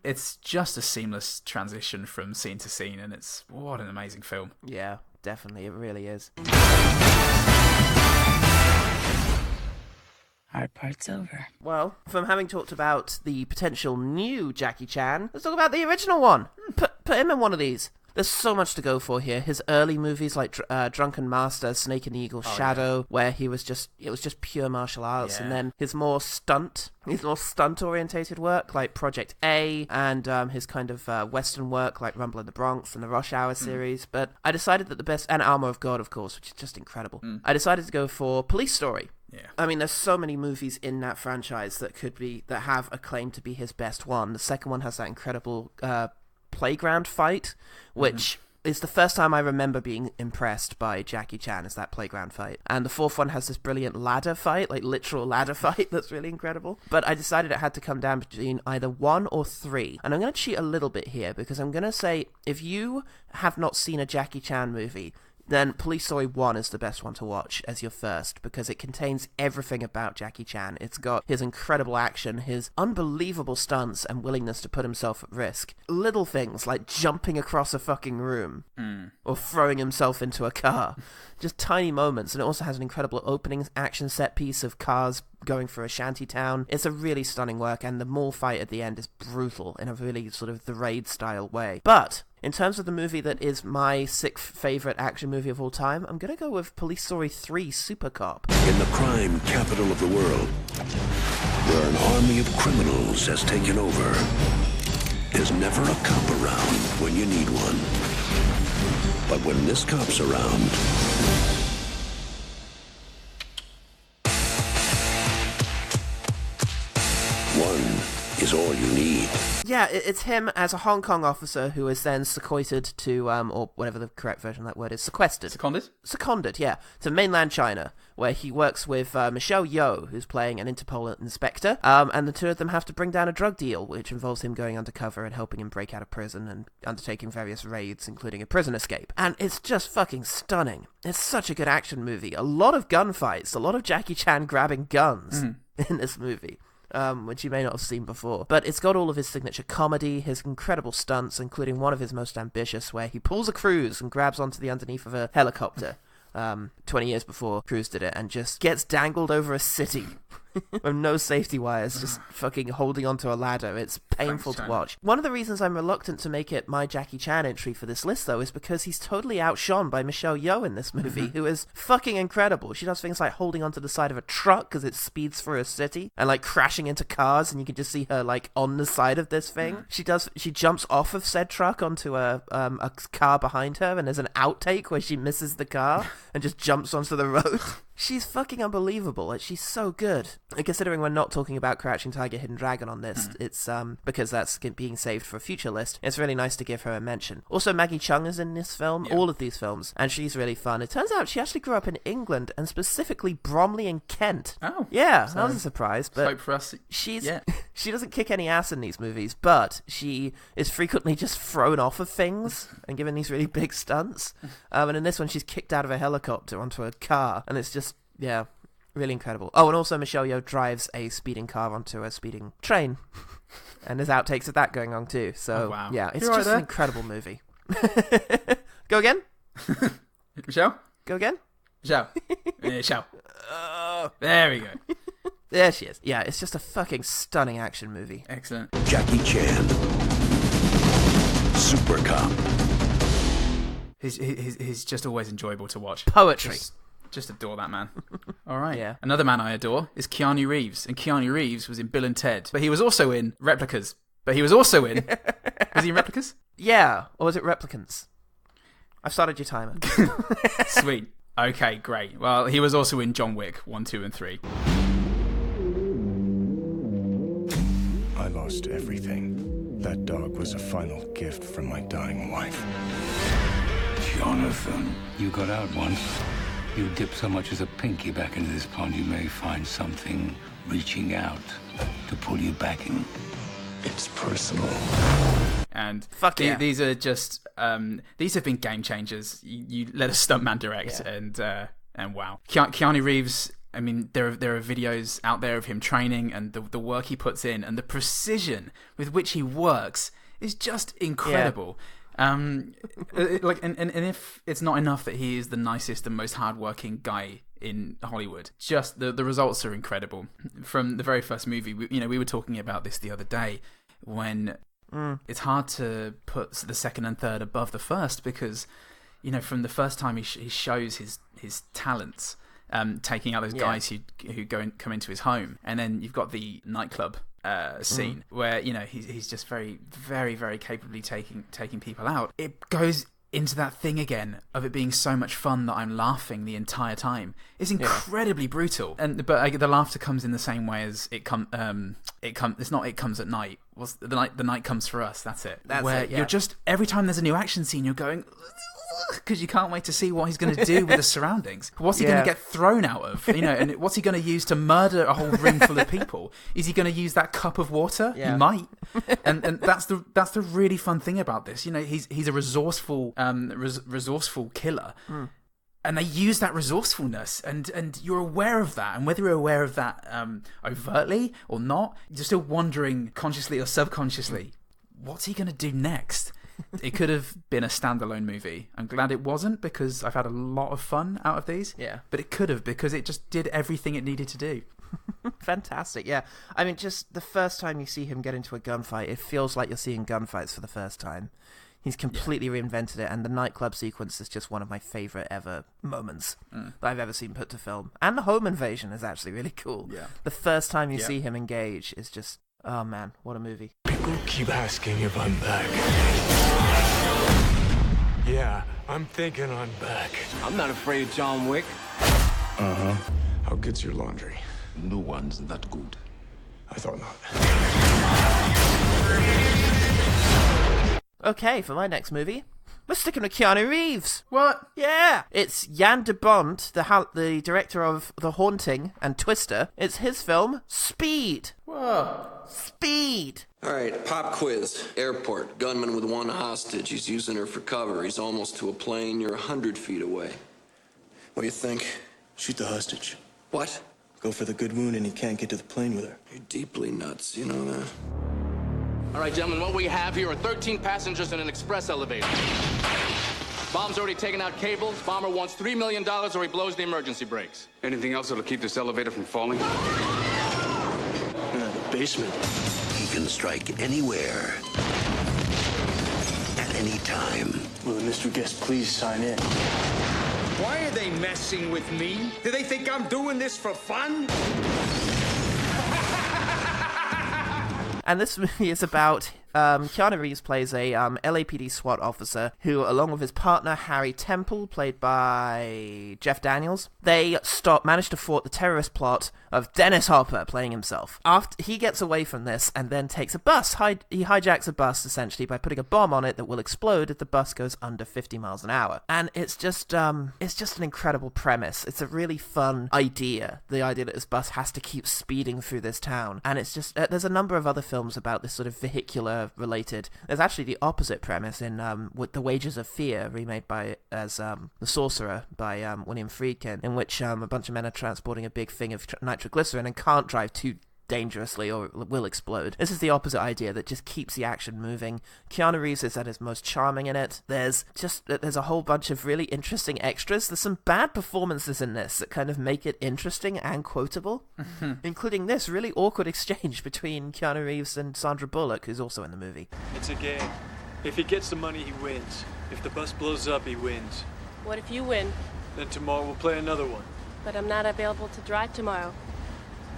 it's just a seamless transition from scene to scene, and what an amazing film.
Yeah, definitely, it really is.
Hard part's over.
Well, from having talked about the potential new Jackie Chan, let's talk about the original one. Put him in one of these. There's so much to go for here. His early movies like Drunken Master, Snake and Eagle, Shadow, where it was just pure martial arts, and then his more stunt-orientated work like Project A, and his kind of Western work like Rumble in the Bronx and the Rush Hour series. But I decided that the best, and Armor of God, of course, which is just incredible. I decided to go for Police Story.
Yeah.
I mean, there's so many movies in that franchise that have a claim to be his best one. The second one has that incredible playground fight, which is the first time I remember being impressed by Jackie Chan, is that playground fight. And the fourth one has this brilliant ladder fight, like literal ladder fight, that's really incredible. But I decided it had to come down between either 1 or 3. And I'm going to cheat a little bit here, because I'm going to say, if you have not seen a Jackie Chan movie, then Police Story 1 is the best one to watch as your first, because it contains everything about Jackie Chan. It's got his incredible action, his unbelievable stunts, and willingness to put himself at risk. Little things like jumping across a fucking room, or throwing himself into a car. Just tiny moments. And it also has an incredible opening action set piece of cars going through a shanty town. It's a really stunning work, and the mall fight at the end is brutal in a really sort of The Raid style way. But in terms of the movie that is my 6th favorite action movie of all time, I'm going to go with Police Story 3 Super Cop.
In the crime capital of the world, where an army of criminals has taken over, there's never a cop around when you need one. But when this cop's around, one is all you need.
Yeah, it's him as a Hong Kong officer who is then seconded to, or whatever the correct version of that word is, sequestered. Seconded, yeah, to mainland China, where he works with Michelle Yeoh, who's playing an Interpol inspector, and the two of them have to bring down a drug deal, which involves him going undercover and helping him break out of prison and undertaking various raids, including a prison escape. And it's just fucking stunning. It's such a good action movie. A lot of gunfights, a lot of Jackie Chan grabbing guns in this movie. Which you may not have seen before. But it's got all of his signature comedy, his incredible stunts, including one of his most ambitious, where he pulls a Cruise and grabs onto the underneath of a helicopter, 20 years before Cruise did it, and just gets dangled over a city with no safety wires, just fucking holding onto a ladder. It's painful to watch. One of the reasons I'm reluctant to make it my Jackie Chan entry for this list, though, is because he's totally outshone by Michelle Yeoh in this movie, who is fucking incredible. She does things like holding onto the side of a truck because it speeds through a city, and like crashing into cars, and you can just see her like on the side of this thing. She jumps off of said truck onto a car behind her, and there's an outtake where she misses the car and just jumps onto the road. She's fucking unbelievable. Like, she's so good. And considering we're not talking about Crouching Tiger, Hidden Dragon on this, it's because that's being saved for a future list. It's really nice to give her a mention. Also, Maggie Cheung is in this film, all of these films, and she's really fun. It turns out she actually grew up in England, and specifically Bromley in Kent.
Oh.
Yeah, that was a surprise. But
hope for us.
She doesn't kick any ass in these movies, but she is frequently just thrown off of things and given these really big stunts. And in this one, she's kicked out of a helicopter onto a car, and it's just, yeah, really incredible. Oh, and also Michelle Yeoh drives a speeding car onto a speeding train. And there's outtakes of that going on too. So, yeah, it's just an incredible movie. Go again?
Michelle?
Go again?
Michelle. Michelle. There we go.
There she is. Yeah, it's just a fucking stunning action movie.
Excellent.
Jackie Chan. Super Cop.
He's just always enjoyable to watch.
Poetry.
Just adore that man. All right.
Yeah.
Another man I adore is Keanu Reeves. And Keanu Reeves was in Bill and Ted. But he was also in Replicas. Was he in Replicas?
Yeah. Or was it Replicants? I've started your timer.
Sweet. Okay, great. Well, he was also in John Wick 1, 2, and 3.
I lost everything. That dog was a final gift from my dying wife.
Jonathan, you got out once. You dip so much as a pinky back into this pond, you may find something reaching out to pull you back in.
It's personal.
And
yeah.
These are just these have been game changers. You let a stuntman direct, and wow, Keanu Reeves. I mean, there are videos out there of him training and the work he puts in and the precision with which he works is just incredible. And if it's not enough that he is the nicest and most hardworking guy in Hollywood, just the results are incredible. From the very first movie, we were talking about this the other day when it's hard to put the second and third above the first because, from the first time he shows his talents, taking out those guys who come into his home, and then you've got the nightclub scene where he's just very, very, very capably taking people out. It goes into that thing again of it being so much fun that I'm laughing the entire time. It's incredibly brutal, but the laughter comes in the same way as it comes. It's not. It comes at night. The night comes for us. That's it. You're just every time there's a new action scene, you're going. Because you can't wait to see what he's going to do with the surroundings. What's he going to get thrown out of? And what's he going to use to murder a whole room full of people? Is he going to use that cup of water? Yeah. He might. And that's the really fun thing about this. He's a resourceful killer. And they use that resourcefulness, and you're aware of that. And whether you're aware of that overtly or not, you're still wondering consciously or subconsciously, what's he going to do next? It could have been a standalone movie. I'm glad it wasn't because I've had a lot of fun out of these. Yeah. But it could have because it just did everything it needed to do.
Fantastic, yeah. I mean, just the first time you see him get into a gunfight, it feels like you're seeing gunfights for the first time. He's completely reinvented it, and the nightclub sequence is just one of my favourite ever moments that I've ever seen put to film. And the home invasion is actually really cool. Yeah. The first time you see him engage is just, oh man, what a movie.
People keep asking if I'm back. Yeah, I'm thinking I'm back.
I'm not afraid of John Wick.
Uh-huh. How good's your laundry?
No one's that good.
I thought
not. Okay, for my next movie, we're sticking with Keanu Reeves.
What?
Yeah. It's Jan de Bont, the director of The Haunting and Twister. It's his film, Speed.
Whoa.
Speed.
All right, pop quiz. Airport. Gunman with one hostage. He's using her for cover. He's almost to a plane. You're 100 feet away.
What do you think? Shoot the hostage.
What?
Go for the good wound and he can't get to the plane with her.
You're deeply nuts, you know that?
All right, gentlemen, what we have here are 13 passengers in an express elevator. Bomb's already taken out cables. Bomber wants $3 million or he blows the emergency brakes.
Anything else that'll keep this elevator from falling?
basement.
He can strike anywhere, at any time.
Will the mystery guest please sign in?
Why are they messing with me? Do they think I'm doing this for fun?
And this movie is about Keanu Reeves plays a LAPD SWAT officer who, along with his partner Harry Temple, played by Jeff Daniels, they manage to thwart the terrorist plot of Dennis Hopper playing himself. After he gets away from this and then takes a bus, he hijacks a bus essentially by putting a bomb on it that will explode if the bus goes under 50 miles an hour. And it's just an incredible premise. It's a really fun idea, the idea that this bus has to keep speeding through this town. And it's just there's a number of other films about this sort of vehicular related. There's actually the opposite premise in with The Wages of Fear, remade as The Sorcerer by William Friedkin, in which a bunch of men are transporting a big thing of nitroglycerin and can't drive too dangerously or will explode. This is the opposite idea that just keeps the action moving. Keanu Reeves is at his most charming in it. There's a whole bunch of really interesting extras. There's some bad performances in this that kind of make it interesting and quotable, including this really awkward exchange between Keanu Reeves and Sandra Bullock, who's also in the movie.
It's a game. If he gets the money, he wins. If the bus blows up, he wins.
What if you win?
Then tomorrow we'll play another one.
But I'm not available to drive tomorrow.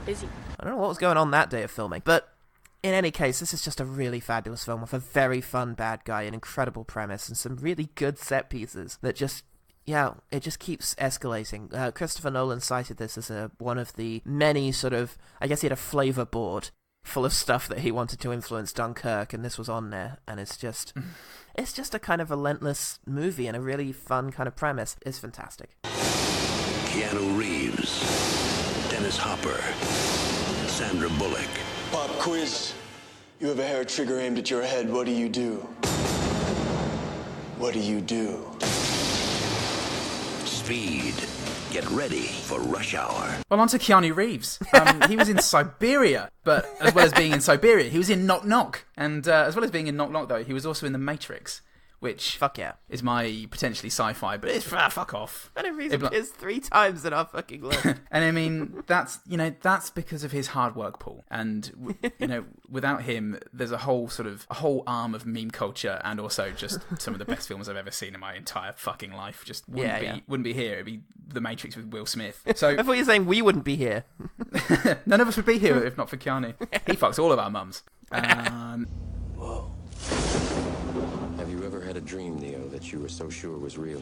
Busy.
I don't know what was going on that day of filming, but in any case, this is just a really fabulous film with a very fun bad guy, an incredible premise, and some really good set pieces that just, it just keeps escalating. Christopher Nolan cited this as one of the many sort of, I guess he had a flavor board full of stuff that he wanted to influence Dunkirk, and this was on there, and it's just a kind of relentless movie and a really fun kind of premise. It's fantastic.
Keanu Reeves, Dennis Hopper, Sandra Bullock.
Pop quiz. You have a hair trigger aimed at your head. What do you do? What do you do?
Speed. Get ready for rush hour.
Well, on to Keanu Reeves. He was in Siberia, but as well as being in Siberia, he was in Knock Knock. And as well as being in Knock Knock, though, he was also in The Matrix, which
fuck yeah
is my potentially sci-fi, but it's fuck off.
And Reeves appears 3 times in our fucking list.
And I mean, that's because of his hard work, Paul. And without him, there's a whole arm of meme culture, and also just some of the best films I've ever seen in my entire fucking life. Just wouldn't be here. It'd be The Matrix with Will Smith. So
I thought you were saying we wouldn't be here.
None of us would be here if not for Keanu. He fucks all of our mums.
Whoa.
Have you ever had a dream, Neo, that you were so sure was real?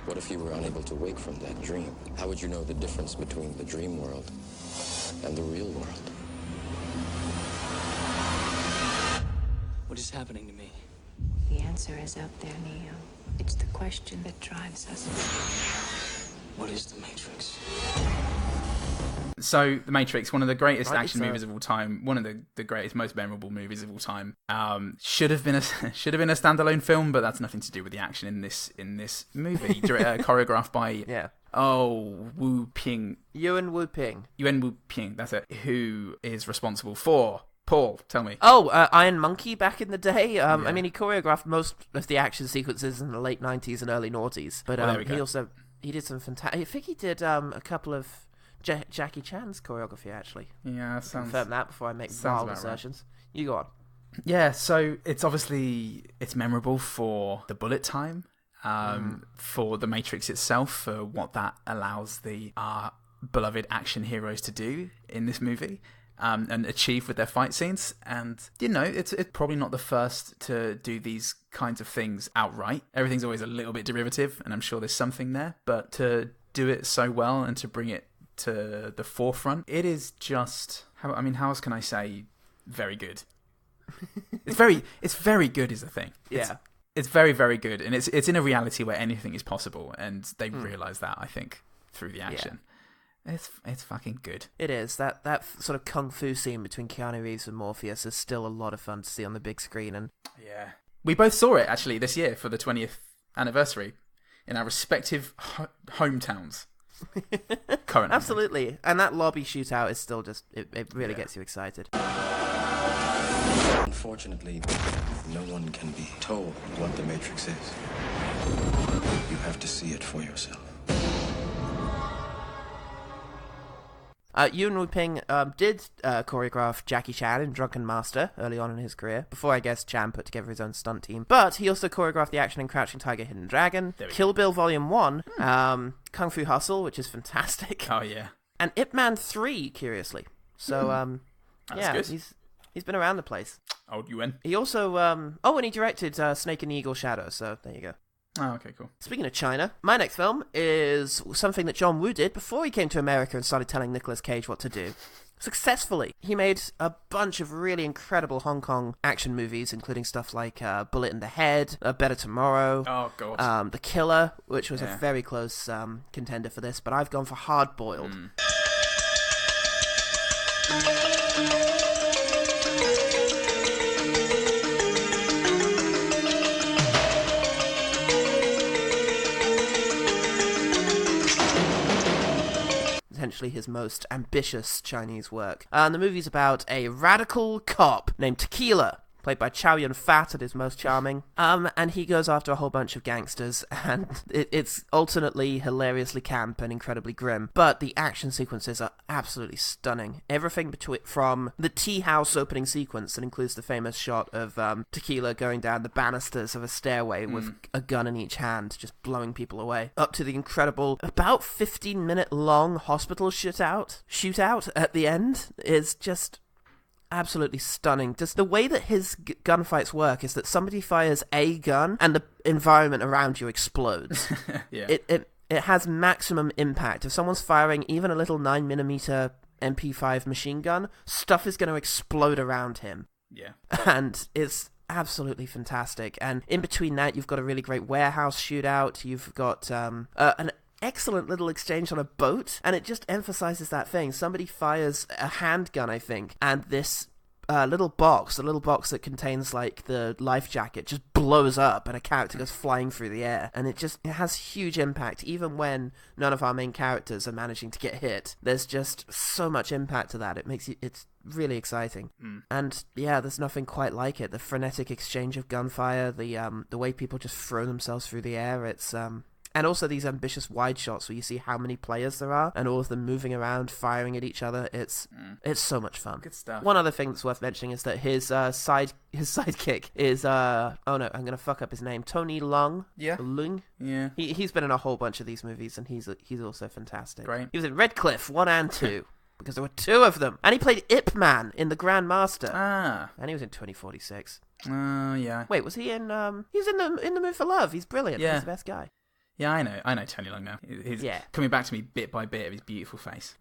What if you were unable to wake from that dream? How would you know the difference between the dream world and the real world?
What is happening to me?
The answer is out there, Neo. It's the question that drives us.
What is the Matrix?
So, The Matrix, one of the greatest action movies of all time, one of the greatest, most memorable movies of all time. Should have been a standalone film, but that's nothing to do with the action in this movie. Choreographed by Wu Ping.
Yuan Wu Ping.
Yuan Wu Ping, that's it. Who is responsible for? Paul, tell me.
Iron Monkey back in the day. I mean, he choreographed most of the action sequences in the late 90s and early noughties. But he did some fantastic. I think he did a couple of Jackie Chan's choreography, actually.
Yeah, sounds...
Confirm that before I make wild assertions. Right. You go on.
Yeah, so it's memorable for the bullet time, for the Matrix itself, for what that allows our beloved action heroes to do in this movie, and achieve with their fight scenes. And, it's probably not the first to do these kinds of things outright. Everything's always a little bit derivative, and I'm sure there's something there, but to do it so well and to bring it to the forefront, it is just, how else can I say very good? It's very good is the thing.
Yeah.
It's very, very good, and it's in a reality where anything is possible, and they realise that, I think, through the action. Yeah. It's fucking good.
It is. That sort of kung fu scene between Keanu Reeves and Morpheus is still a lot of fun to see on the big screen. And
yeah, we both saw it actually this year for the 20th anniversary in our respective hometowns. Currently.
Absolutely. And that lobby shootout is still just, it really gets you excited.
Unfortunately, no one can be told what the Matrix is. You have to see it for yourself.
Yuen Wu-ping did choreograph Jackie Chan in Drunken Master early on in his career, before I guess Chan put together his own stunt team. But he also choreographed the action in Crouching Tiger, Hidden Dragon, Kill Bill Volume 1, Kung Fu Hustle, which is fantastic.
Oh, yeah.
And Ip Man 3, curiously. So,
Good.
he's been around the place.
Old Yuen.
He also, and he directed Snake and the Eagle Shadow, so there you go.
Oh, okay, cool.
Speaking of China, my next film is something that John Woo did before he came to America and started telling Nicolas Cage what to do. Successfully. He made a bunch of really incredible Hong Kong action movies, including stuff like Bullet in the Head, Better Tomorrow,
oh, God.
The Killer, which was a very close contender for this, but I've gone for Hard Boiled. Potentially his most ambitious Chinese work. And the movie's about a radical cop named Tequila, played by Chow Yun-fat at his most charming. And he goes after a whole bunch of gangsters, and it's alternately hilariously camp and incredibly grim. But the action sequences are absolutely stunning. Everything from the tea house opening sequence that includes the famous shot of Tequila going down the banisters of a stairway with a gun in each hand, just blowing people away, up to the incredible, about 15-minute long hospital shootout at the end is just absolutely stunning. Just the way that his gunfights work is that somebody fires a gun and the environment around you explodes.
Yeah.
It has maximum impact. If someone's firing even a little 9mm MP5 machine gun, stuff is going to explode around him.
Yeah.
And it's absolutely fantastic. And in between that, you've got a really great warehouse shootout. You've got an excellent little exchange on a boat, and it just emphasizes that thing. Somebody fires a handgun, I think, and this little box that contains like the life jacket just blows up and a character goes flying through the air, and it has huge impact. Even when none of our main characters are managing to get hit, there's just so much impact to that. It's really exciting. And yeah, there's nothing quite like it. The frenetic exchange of gunfire, the way people just throw themselves through the air, it's and also these ambitious wide shots where you see how many players there are and all of them moving around, firing at each other. It's so much fun.
Good stuff.
One other thing that's worth mentioning is that his sidekick is I'm gonna fuck up his name. Tony Leung.
Yeah.
Leung.
Yeah.
He's been in a whole bunch of these movies, and he's also fantastic.
Great.
He was in Red Cliff 1 and 2. Because there were 2 of them. And he played Ip Man in The Grand Master.
And
he was in 2046.
Yeah.
Wait, was he in he was in the Mood for Love. He's brilliant.
Yeah.
He's the best guy.
Yeah, I know Tony Leung now. He's coming back to me bit by bit of his beautiful face.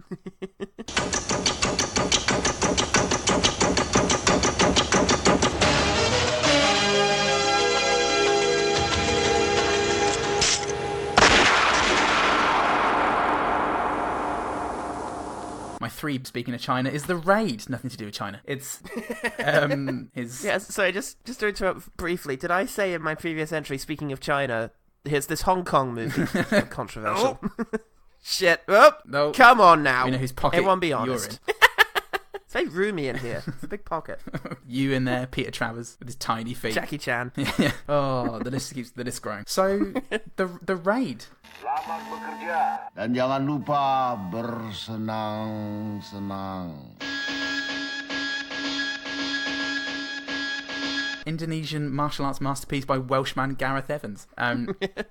My 3, speaking of China, is The Raid. Nothing to do with China. It's his...
Yeah, sorry, just to interrupt briefly, did I say in my previous entry, speaking of China, here's this Hong Kong movie? Controversial. Shit. Oh, no. Come on now.
We know whose pocket
everyone be honest.
You're in.
It's very roomy in here. It's a big pocket.
You in there, Peter Travers, with his tiny feet.
Jackie Chan.
Yeah. Oh, the list growing. So, the Raid.
Selamat bekerja dan jangan lupa bersenang-senang.
Indonesian martial arts masterpiece by Welshman Gareth Evans.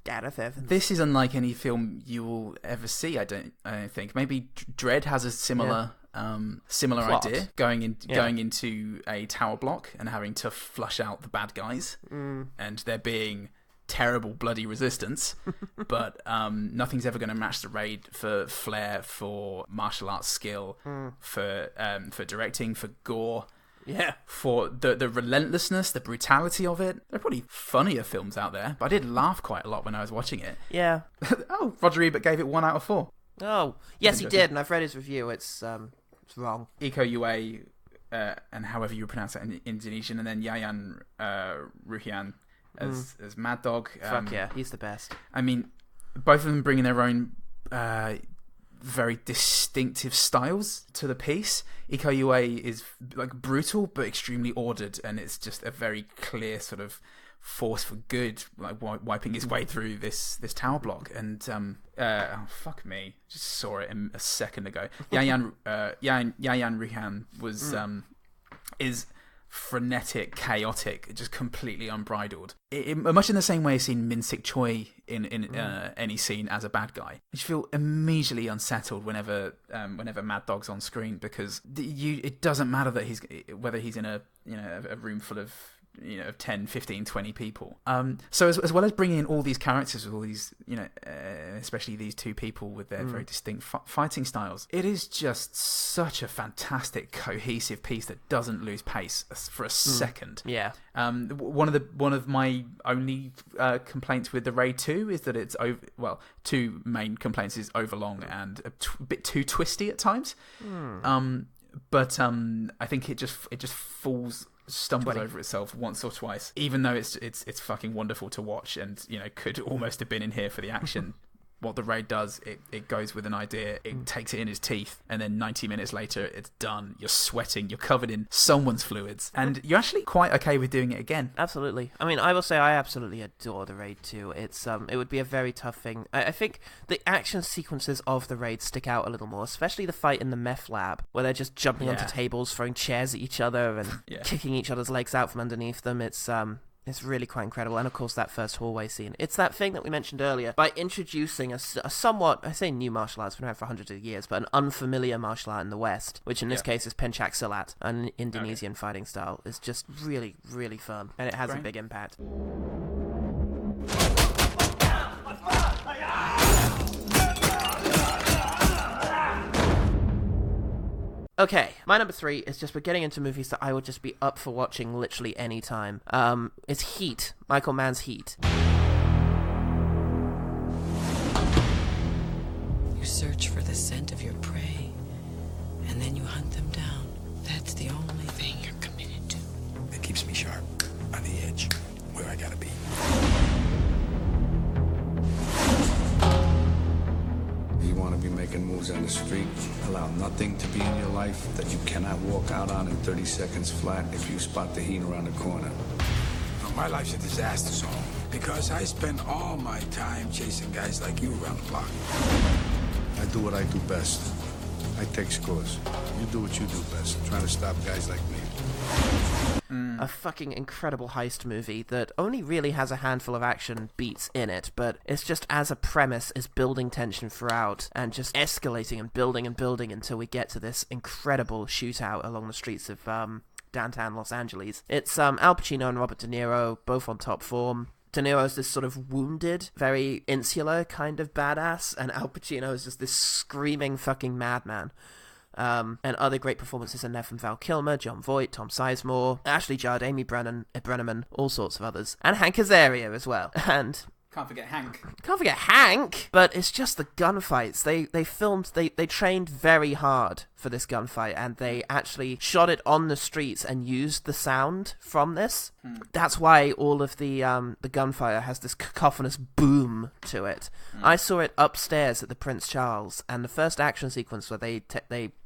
Gareth Evans.
This is unlike any film you will ever see. I don't think. Maybe Dredd has a similar
plot.
idea, going into a tower block and having to flush out the bad guys, and there being terrible bloody resistance, but nothing's ever going to match The Raid for flair, for martial arts skill, for directing, for gore.
Yeah.
For the relentlessness, the brutality of it. There are probably funnier films out there, but I did laugh quite a lot when I was watching it.
Yeah.
Oh, Roger Ebert gave it 1 out of 4.
Oh, yes, he did, and I've read his review. It's wrong.
Iko Uwais, and however you pronounce it in Indonesian, and then Yayan Ruhian as Mad Dog.
Fuck yeah, he's the best.
I mean, both of them bringing their own very distinctive styles to the piece. Iko Uwais is like brutal but extremely ordered, and it's just a very clear sort of force for good, like wiping his way through this tower block. And oh fuck me, just saw it a second ago. Yayan Ruhan was is frenetic, chaotic, just completely unbridled. Much in the same way as seeing Min Sik Choi in any scene as a bad guy. You feel immediately unsettled whenever Mad Dog's on screen, because it doesn't matter that whether he's in a room full of 10, 15, 20 people. So as well as bringing in all these characters with all these, especially these two people with their very distinct fighting styles, it is just such a fantastic, cohesive piece that doesn't lose pace for a second.
Yeah.
One of my only complaints with the Raid 2 is that it's two main complaints is overlong and a bit too twisty at times. But I think it just stumbles over itself once or twice, even though it's fucking wonderful to watch, and could almost have been in here for the action. What the Raid does, it goes with an idea, it takes it in his teeth, and then 90 minutes later it's done. You're sweating, you're covered in someone's fluids, and you're actually quite okay with doing it again.
Absolutely. I mean, I will say I absolutely adore the Raid 2. It's it would be a very tough thing. I think the action sequences of the Raid stick out a little more, especially the fight in the meth lab, where they're just jumping onto tables, throwing chairs at each other, and kicking each other's legs out from underneath them. It's really quite incredible. And of course, that first hallway scene. It's that thing that we mentioned earlier. By introducing a somewhat, I say new martial arts, we've been around for hundreds of years, but an unfamiliar martial art in the West, which in this case is Pencak Silat, an Indonesian fighting style, is just really, really fun. And it has a big impact. Okay, my number 3 is just we're getting into movies that I would just be up for watching literally any time. It's Heat, Michael Mann's Heat.
You search for the scent of your prey, and then you hunt them down. That's the only thing you're committed to.
It keeps me sharp, on the edge, where I gotta be.
You want to be making moves on the street, allow nothing to be in your life that you cannot walk out on in 30 seconds flat if you spot the heat around the corner.
No, my life's a disaster zone because I spend all my time chasing guys like you around the block.
I do what I do best. I take scores. You do what you do best, trying to stop guys like me.
A fucking incredible heist movie that only really has a handful of action beats in it, but it's just as a premise is building tension throughout and just escalating and building until we get to this incredible shootout along the streets of downtown Los Angeles. It's Al Pacino and Robert De Niro both on top form. De Niro's this sort of wounded, very insular kind of badass, and Al Pacino is just this screaming fucking madman. And other great performances in there from Val Kilmer, Jon Voight, Tom Sizemore, Ashley Judd, Amy Brenneman, all sorts of others. And Hank Azaria as well. And
Can't forget
Hank! But it's just the gunfights. They trained very hard for this gunfight, and they actually shot it on the streets and used the sound from this. That's why all of the gunfire has this cacophonous boom to it. I saw it upstairs at the Prince Charles, and the first action sequence where they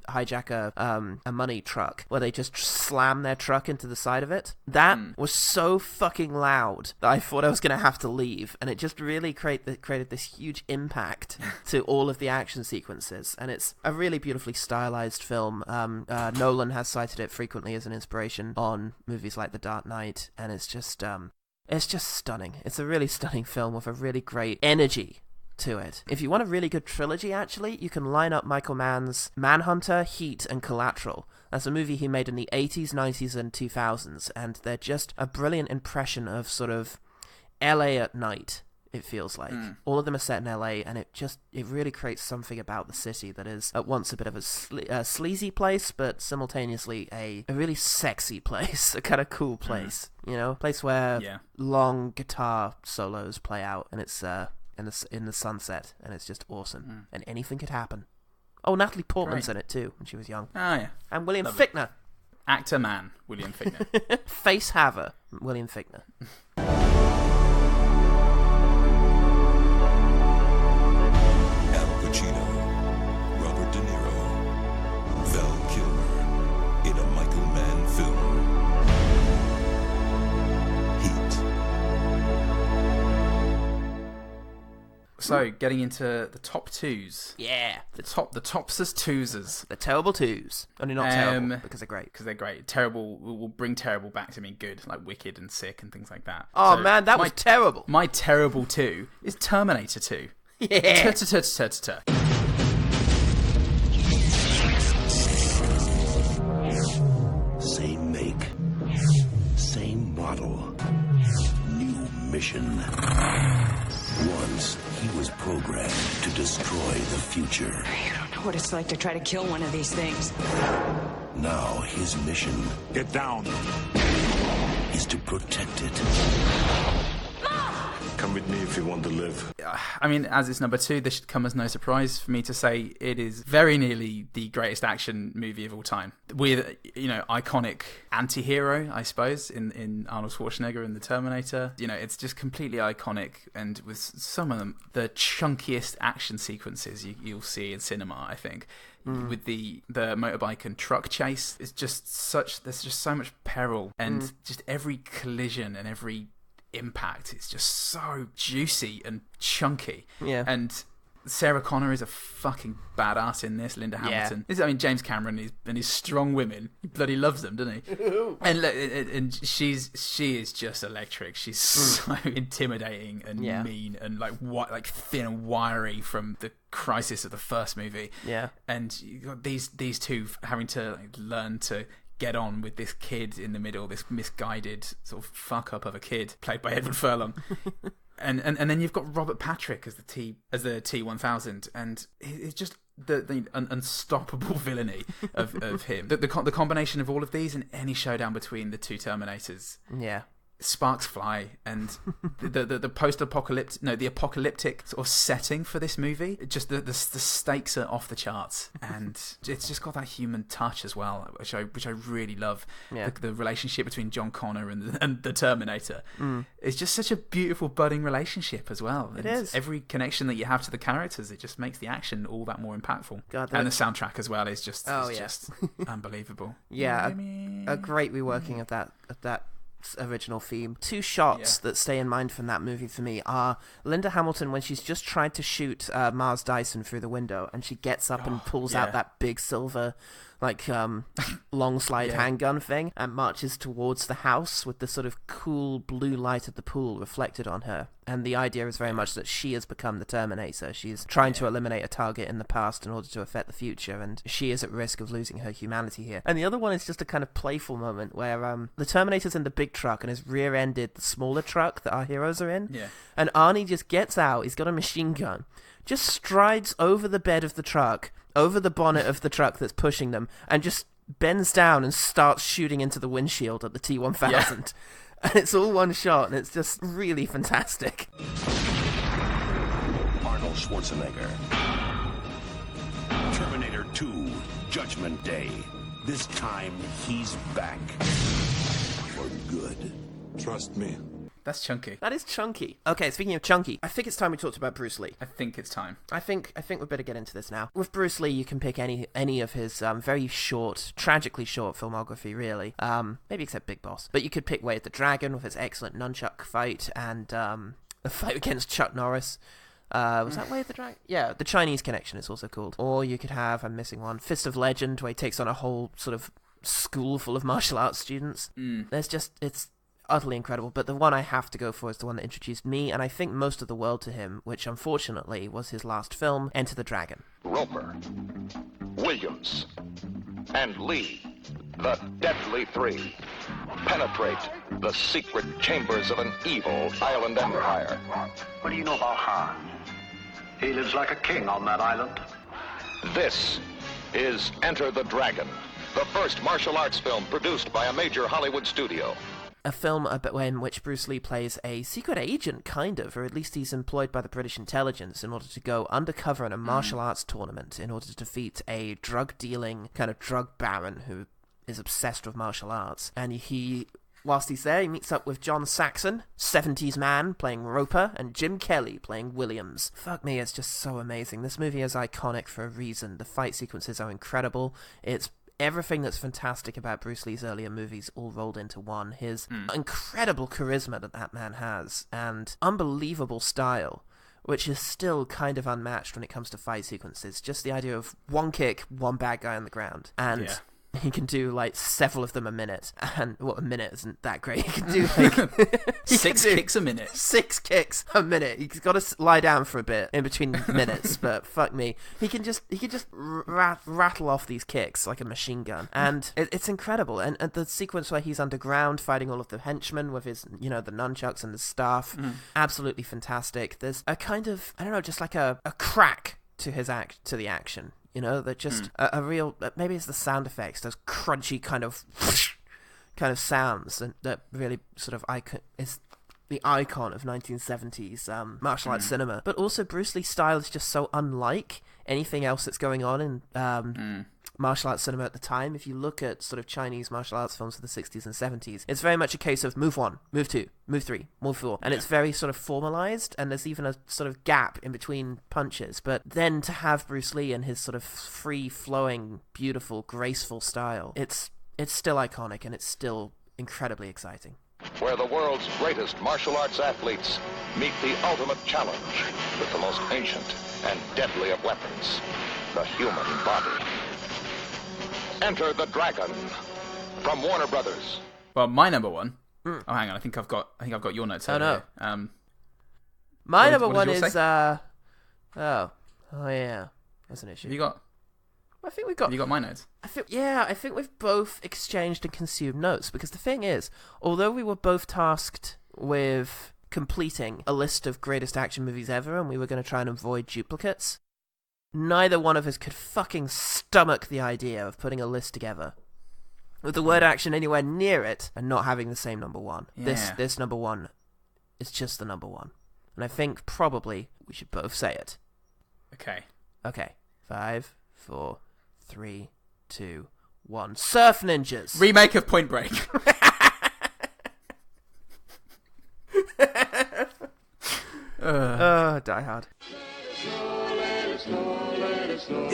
hijack a money truck, where they just slam their truck into the side of it, that was so fucking loud that I thought I was going to have to leave, and it just really created this huge impact to all of the action sequences, and it's a really beautifully stylized film. Nolan has cited it frequently as an inspiration on movies like The Dark Knight, and it's just stunning. It's a really stunning film with a really great energy to it. If you want a really good trilogy, actually, you can line up Michael Mann's Manhunter, Heat, and Collateral. That's a movie he made in the 80s, 90s, and 2000s, and they're just a brilliant impression of sort of LA at night, it feels like. All of them are set in LA, and it really creates something about the city that is at once a bit of a sleazy place, but simultaneously a really sexy place, a kind of cool place, a place where long guitar solos play out, and it's in the sunset, and it's just awesome, and anything could happen. Oh, Natalie Portman's in it too when she was young.
Oh yeah,
and William Fichtner,
actor man William Fichtner,
face haver William Fichtner.
Al Pacino, Robert De Niro, Val Kilmer in a Michael Mann film. Heat.
So, getting into the top twos.
Yeah.
The tops's twosers.
The terrible twos. Only not terrible, because they're great.
Because they're great. Terrible will bring terrible back to mean good, like Wicked and Sick and things like that.
Oh, so man, that was terrible.
My terrible two is Terminator 2.
Yeah.
Same make. Same model. New mission. Once, he was programmed to destroy the future.
You don't know what it's like to try to kill one of these things.
Now, his mission...
Get down.
...is to protect it.
Come with me if you want to live.
I mean, as it's number 2, this should come as no surprise for me to say it is very nearly the greatest action movie of all time. With, iconic anti-hero, I suppose, in Arnold Schwarzenegger and the Terminator. It's just completely iconic, and with some of them, the chunkiest action sequences you'll see in cinema, I think. With the motorbike and truck chase, there's just so much peril, and just every collision and every impact, it's just so juicy and chunky.
Yeah.
And Sarah Connor is a fucking badass in this. Linda Hamilton. Yeah. I mean, James Cameron and his strong women. He bloody loves them, doesn't he? and she is just electric. She's so intimidating and mean and like thin and wiry from the crisis of the first movie.
Yeah.
And you got these two having to learn to get on with this kid in the middle, this misguided sort of fuck up of a kid played by Edward Furlong. and then you've got Robert Patrick as the T-1000, and it's just the unstoppable villainy of him. The combination of all of these in any showdown between the two Terminators.
Yeah.
Sparks fly, and the the apocalyptic sort of setting for this movie, just the stakes are off the charts, and it's just got that human touch as well, which I really love.
Yeah.
The relationship between John Connor and the Terminator is just such a beautiful budding relationship as well.
It is.
Every connection that you have to the characters, it just makes the action all that more impactful. And the soundtrack as well is just just unbelievable.
Yeah, a great reworking of that original theme. Two shots that stay in mind from that movie for me are Linda Hamilton when she's just tried to shoot Mars Dyson through the window, and she gets up and pulls out that big silver long slide handgun thing and marches towards the house with the sort of cool blue light of the pool reflected on her. And the idea is very much that she has become the Terminator. She's trying to eliminate a target in the past in order to affect the future, and she is at risk of losing her humanity here. And the other one is just a kind of playful moment where the Terminator's in the big truck and has rear-ended the smaller truck that our heroes are in.
Yeah.
And Arnie just gets out, he's got a machine gun, just strides over the bed of the truck, over the bonnet of the truck that's pushing them, and just bends down and starts shooting into the windshield at the T-1000. Yeah. And it's all one shot, and it's just really fantastic.
Arnold Schwarzenegger. Terminator 2, Judgment Day. This time, he's back. For good.
Trust me.
That's chunky.
That is chunky. Okay, speaking of chunky, I think it's time we talked about Bruce Lee.
I think it's time.
I think we better get into this now. With Bruce Lee, you can pick any of his very short, tragically short filmography, really. Maybe except Big Boss. But you could pick Way of the Dragon with his excellent nunchuck fight and the fight against Chuck Norris. Was that Way of the Dragon? Yeah, The Chinese Connection is also called. Or you could have, I'm missing one, Fist of Legend, where he takes on a whole sort of school full of martial arts students. It's utterly incredible, but the one I have to go for is the one that introduced me, and I think most of the world to him, which unfortunately was his last film, Enter the Dragon.
Roper, Williams, and Lee, the Deadly Three, penetrate the secret chambers of an evil island empire.
What do you know about Han? He lives like a king on that island.
This is Enter the Dragon, the first martial arts film produced by a major Hollywood studio.
A film in which Bruce Lee plays a secret agent, kind of, or at least he's employed by the British intelligence in order to go undercover in a martial arts tournament in order to defeat a drug-dealing kind of drug baron who is obsessed with martial arts. And whilst he's there, he meets up with John Saxon, 70s man, playing Roper, and Jim Kelly playing Williams. Fuck me, it's just so amazing. This movie is iconic for a reason. The fight sequences are incredible. It's everything that's fantastic about Bruce Lee's earlier movies all rolled into one. His incredible charisma that man has, and unbelievable style, which is still kind of unmatched when it comes to fight sequences. Just the idea of one kick, one bad guy on the ground, and he can do like several of them a minute. And a minute isn't that great. He can do like
six kicks a minute.
6 kicks a minute. He's got to lie down for a bit in between minutes, but fuck me, he can just rattle off these kicks like a machine gun, and it's incredible. And the sequence where he's underground fighting all of the henchmen with his, the nunchucks and the staff, absolutely fantastic. There's a kind of, I don't know, just like a crack to the action. That just a real, maybe it's the sound effects, those crunchy kind of sounds that really sort of is the icon of 1970s martial arts cinema. But also Bruce Lee's style is just so unlike anything else that's going on in martial arts cinema at the time. If you look at sort of Chinese martial arts films of the 60s and 70s, it's very much a case of move 1, move 2, move 3, move 4, and it's very sort of formalized, and there's even a sort of gap in between punches. But then to have Bruce Lee and his sort of free-flowing, beautiful, graceful style, it's still iconic, and it's still incredibly exciting.
Where the world's greatest martial arts athletes meet the ultimate challenge with the most ancient and deadly of weapons, the human body. Enter the Dragon from Warner Brothers.
Well, my number one. Oh, hang on. I think I've got your notes.
Oh no.
Here.
My number one is oh yeah, that's an issue.
Have you got?
I think we've got.
Have you got my notes?
I think we've both exchanged and consumed notes, because the thing is, although we were both tasked with completing a list of greatest action movies ever, and we were going to try and avoid duplicates, neither one of us could fucking stomach the idea of putting a list together with the word action anywhere near it and not having the same number one.
Yeah.
This number one is just the number one. And I think probably we should both say it. Okay. 5, 4, 3, 2, 1. Surf Ninjas!
Remake of Point Break.
Die Hard.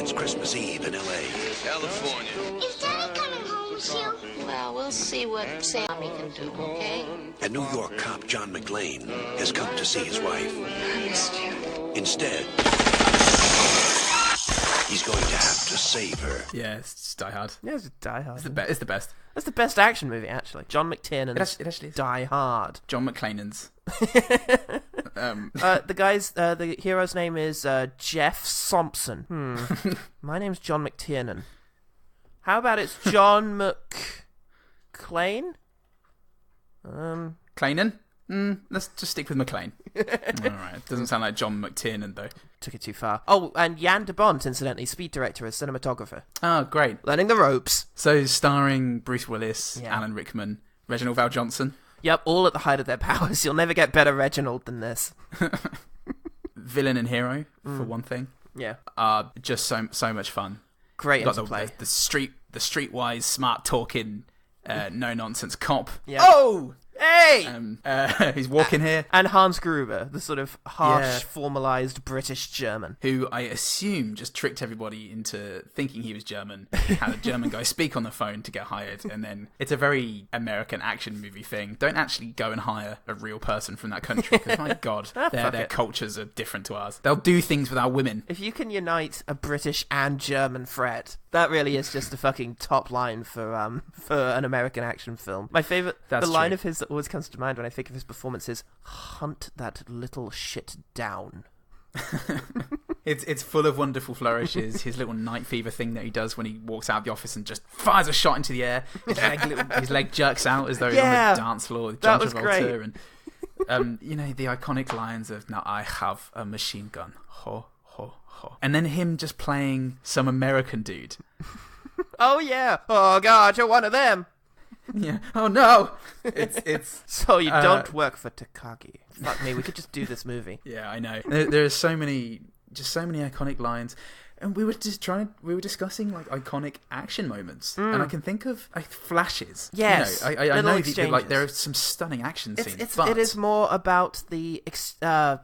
It's Christmas Eve in L.A.
California. Is Daddy coming home soon? Well, we'll see what Sammy can do, okay?
And New York cop John McClane has come to see his wife.
I missed you.
Instead, he's going to have to save her.
Yeah, it's Die Hard.
Yeah, it's Die Hard.
It's the best.
That's the best action movie, actually. John McTiernan's
It actually is.
Die Hard.
John McClane's.
The hero's name is Jeff Thompson. My name's John McTiernan. How about it's John McClane?
Clanen? Let's just stick with McClane. Alright, doesn't sound like John McTiernan, though.
Took it too far. Oh, and Jan de Bont, incidentally, speed director as cinematographer.
Oh, great.
Learning the ropes.
So, starring Bruce Willis, Alan Rickman, Reginald Val Johnson.
Yep, all at the height of their powers. You'll never get better Reginald than this.
Villain and hero, for one thing.
Yeah.
Just so much fun.
Great
interplay. The streetwise, smart talking, no nonsense cop.
Yeah. Oh! Hey!
He's walking here.
And Hans Gruber, the sort of harsh, formalized British German.
Who I assume just tricked everybody into thinking he was German, had a German guy speak on the phone to get hired, and then it's a very American action movie thing. Don't actually go and hire a real person from that country, because my God, their cultures are different to ours. They'll do things with our women.
If you can unite a British and German threat, that really is just a fucking top line for an American action film. My favourite, the line of his that always comes to mind when I think of his performance is, "Hunt that little shit down."
It's full of wonderful flourishes. His little night fever thing that he does when he walks out of the office and just fires a shot into the air. His leg jerks out as though he's on the dance floor with John Travolta. And the iconic lines of, "Now I have a machine gun." Ho, ho, ho. And then him just playing some American dude.
Oh yeah. Oh God, you're one of them.
Yeah. Oh no. It's
so you don't work for Takagi. Fuck me. We could just do this movie.
Yeah, I know. There are so many iconic lines. And we were discussing like iconic action moments, and I can think of flashes.
Yes,
I know that, like there are some stunning action scenes. But
it is more about the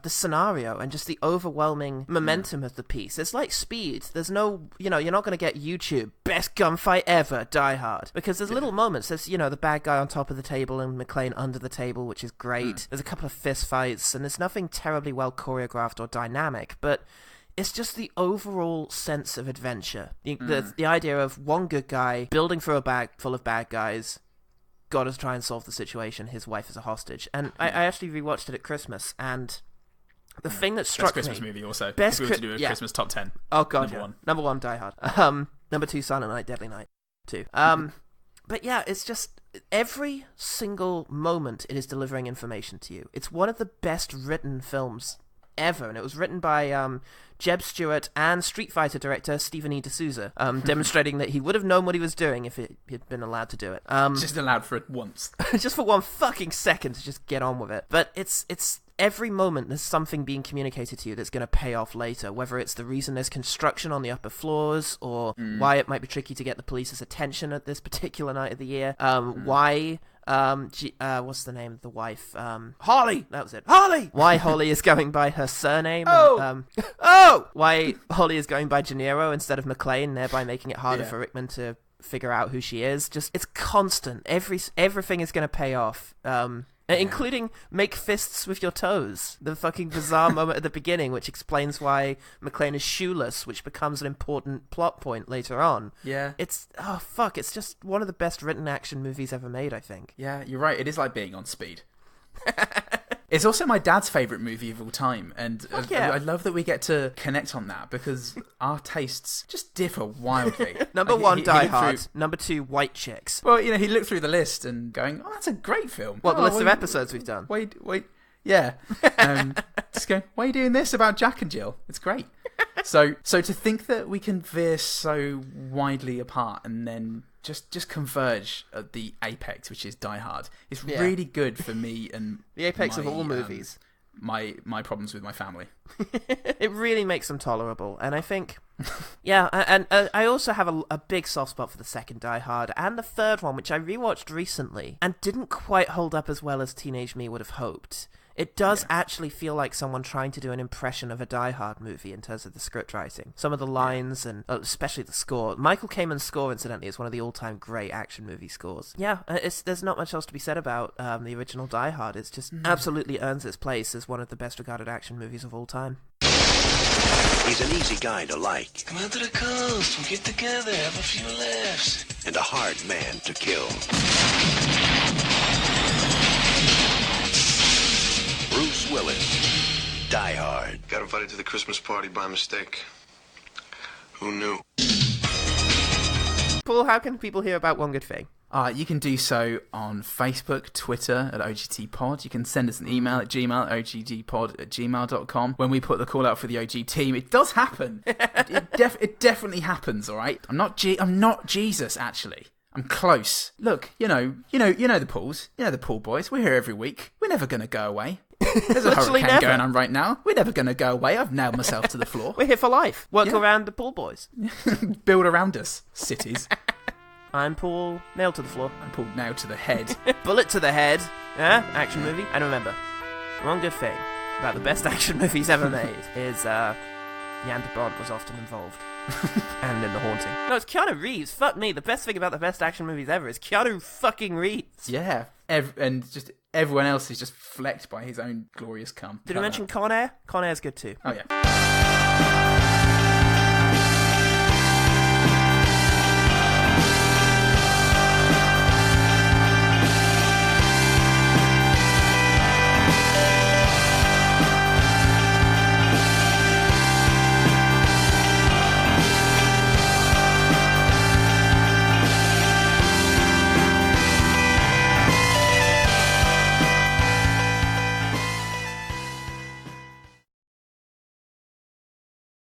scenario and just the overwhelming momentum of the piece. It's like Speed. There's no, you're not going to get YouTube best gunfight ever, Die Hard, because there's little moments. There's the bad guy on top of the table and McClane under the table, which is great. There's a couple of fist fights, and there's nothing terribly well choreographed or dynamic, but it's just the overall sense of adventure. The idea of one good guy building for a bag full of bad guys, got to try and solve the situation. His wife is a hostage. And I actually rewatched it at Christmas, and the thing that struck me...
Best Christmas movie also.
Best
if we were to do a Christmas top 10.
Oh, God,
Number one.
Number 1, Die Hard. Number 2, Silent Night, Deadly Night 2. But yeah, it's just... Every single moment it is delivering information to you. It's one of the best written films ever, and it was written by Jeb Stewart and Street Fighter director Stephen E. D'Souza, demonstrating that he would have known what he was doing if he'd been allowed to do it.
Just allowed for it once.
Just for 1 fucking second to just get on with it. But it's every moment there's something being communicated to you that's going to pay off later, whether it's the reason there's construction on the upper floors, or why it might be tricky to get the police's attention at this particular night of the year, why... what's the name of the wife? Holly! That was it. Holly! Why Holly is going by her surname. Why Holly is going by De Niro instead of McClane, thereby making it harder for Rickman to figure out who she is. Just, it's constant. Everything is going to pay off. Including make fists with your toes. The fucking bizarre moment at the beginning, which explains why McClane is shoeless, which becomes an important plot point later on.
Yeah.
It's just one of the best written action movies ever made, I think.
Yeah, you're right. It is like being on Speed. It's also my dad's favourite movie of all time, and I love that we get to connect on that, because our tastes just differ wildly.
Number 1, Die Hard. Number 2, White Chicks.
Well, he looked through the list and going, oh, that's a great film.
What, the list of episodes we've done?
Wait. Yeah. Just going, why are you doing this about Jack and Jill? It's great. So to think that we can veer so widely apart and then just converge at the apex, which is Die Hard, is really good for me and
the apex of all movies.
My problems with my family.
It really makes them tolerable, and I think, and I also have a big soft spot for the second Die Hard and the third one, which I rewatched recently and didn't quite hold up as well as teenage me would have hoped. It does actually feel like someone trying to do an impression of a Die Hard movie in terms of the script writing. Some of the lines, and especially the score. Michael Kamen's score, incidentally, is one of the all-time great action movie scores. Yeah, there's not much else to be said about the original Die Hard. It's just absolutely earns its place as one of the best-regarded action movies of all time.
He's an easy guy to like.
Come out to the coast, we'll get together, have a few laughs.
And a hard man to kill. Bruce Willis, Die Hard.
Got invited to the Christmas party by mistake. Who knew?
Paul, how can people hear about One Good Thing?
You can do so on Facebook, Twitter at ogtpod. You can send us an email at ogtpod@gmail.com. When we put the call out for the OG team, it does happen. It definitely happens. All right. I'm not Jesus, actually. I'm close. Look, you know the Pauls. You know the Paul boys. We're here every week. We're never going to go away. There's a hurricane going on right now. We're never going to go away. I've nailed myself to the floor.
We're here for life. Work around the Paul boys.
Build around us, cities.
I'm Paul, nailed to the floor.
I'm Paul, nailed to the head.
Bullet to the head. Action movie. And remember, one good thing about the best action movies ever made is Jan de Bont was often involved. And in The Haunting. No, it's Keanu Reeves. Fuck me. The best thing about the best action movies ever is Keanu fucking Reeves.
Yeah. And just everyone else is just flecked by his own glorious cum.
Did we mention Con Air? Con Air's good too.
Oh, yeah.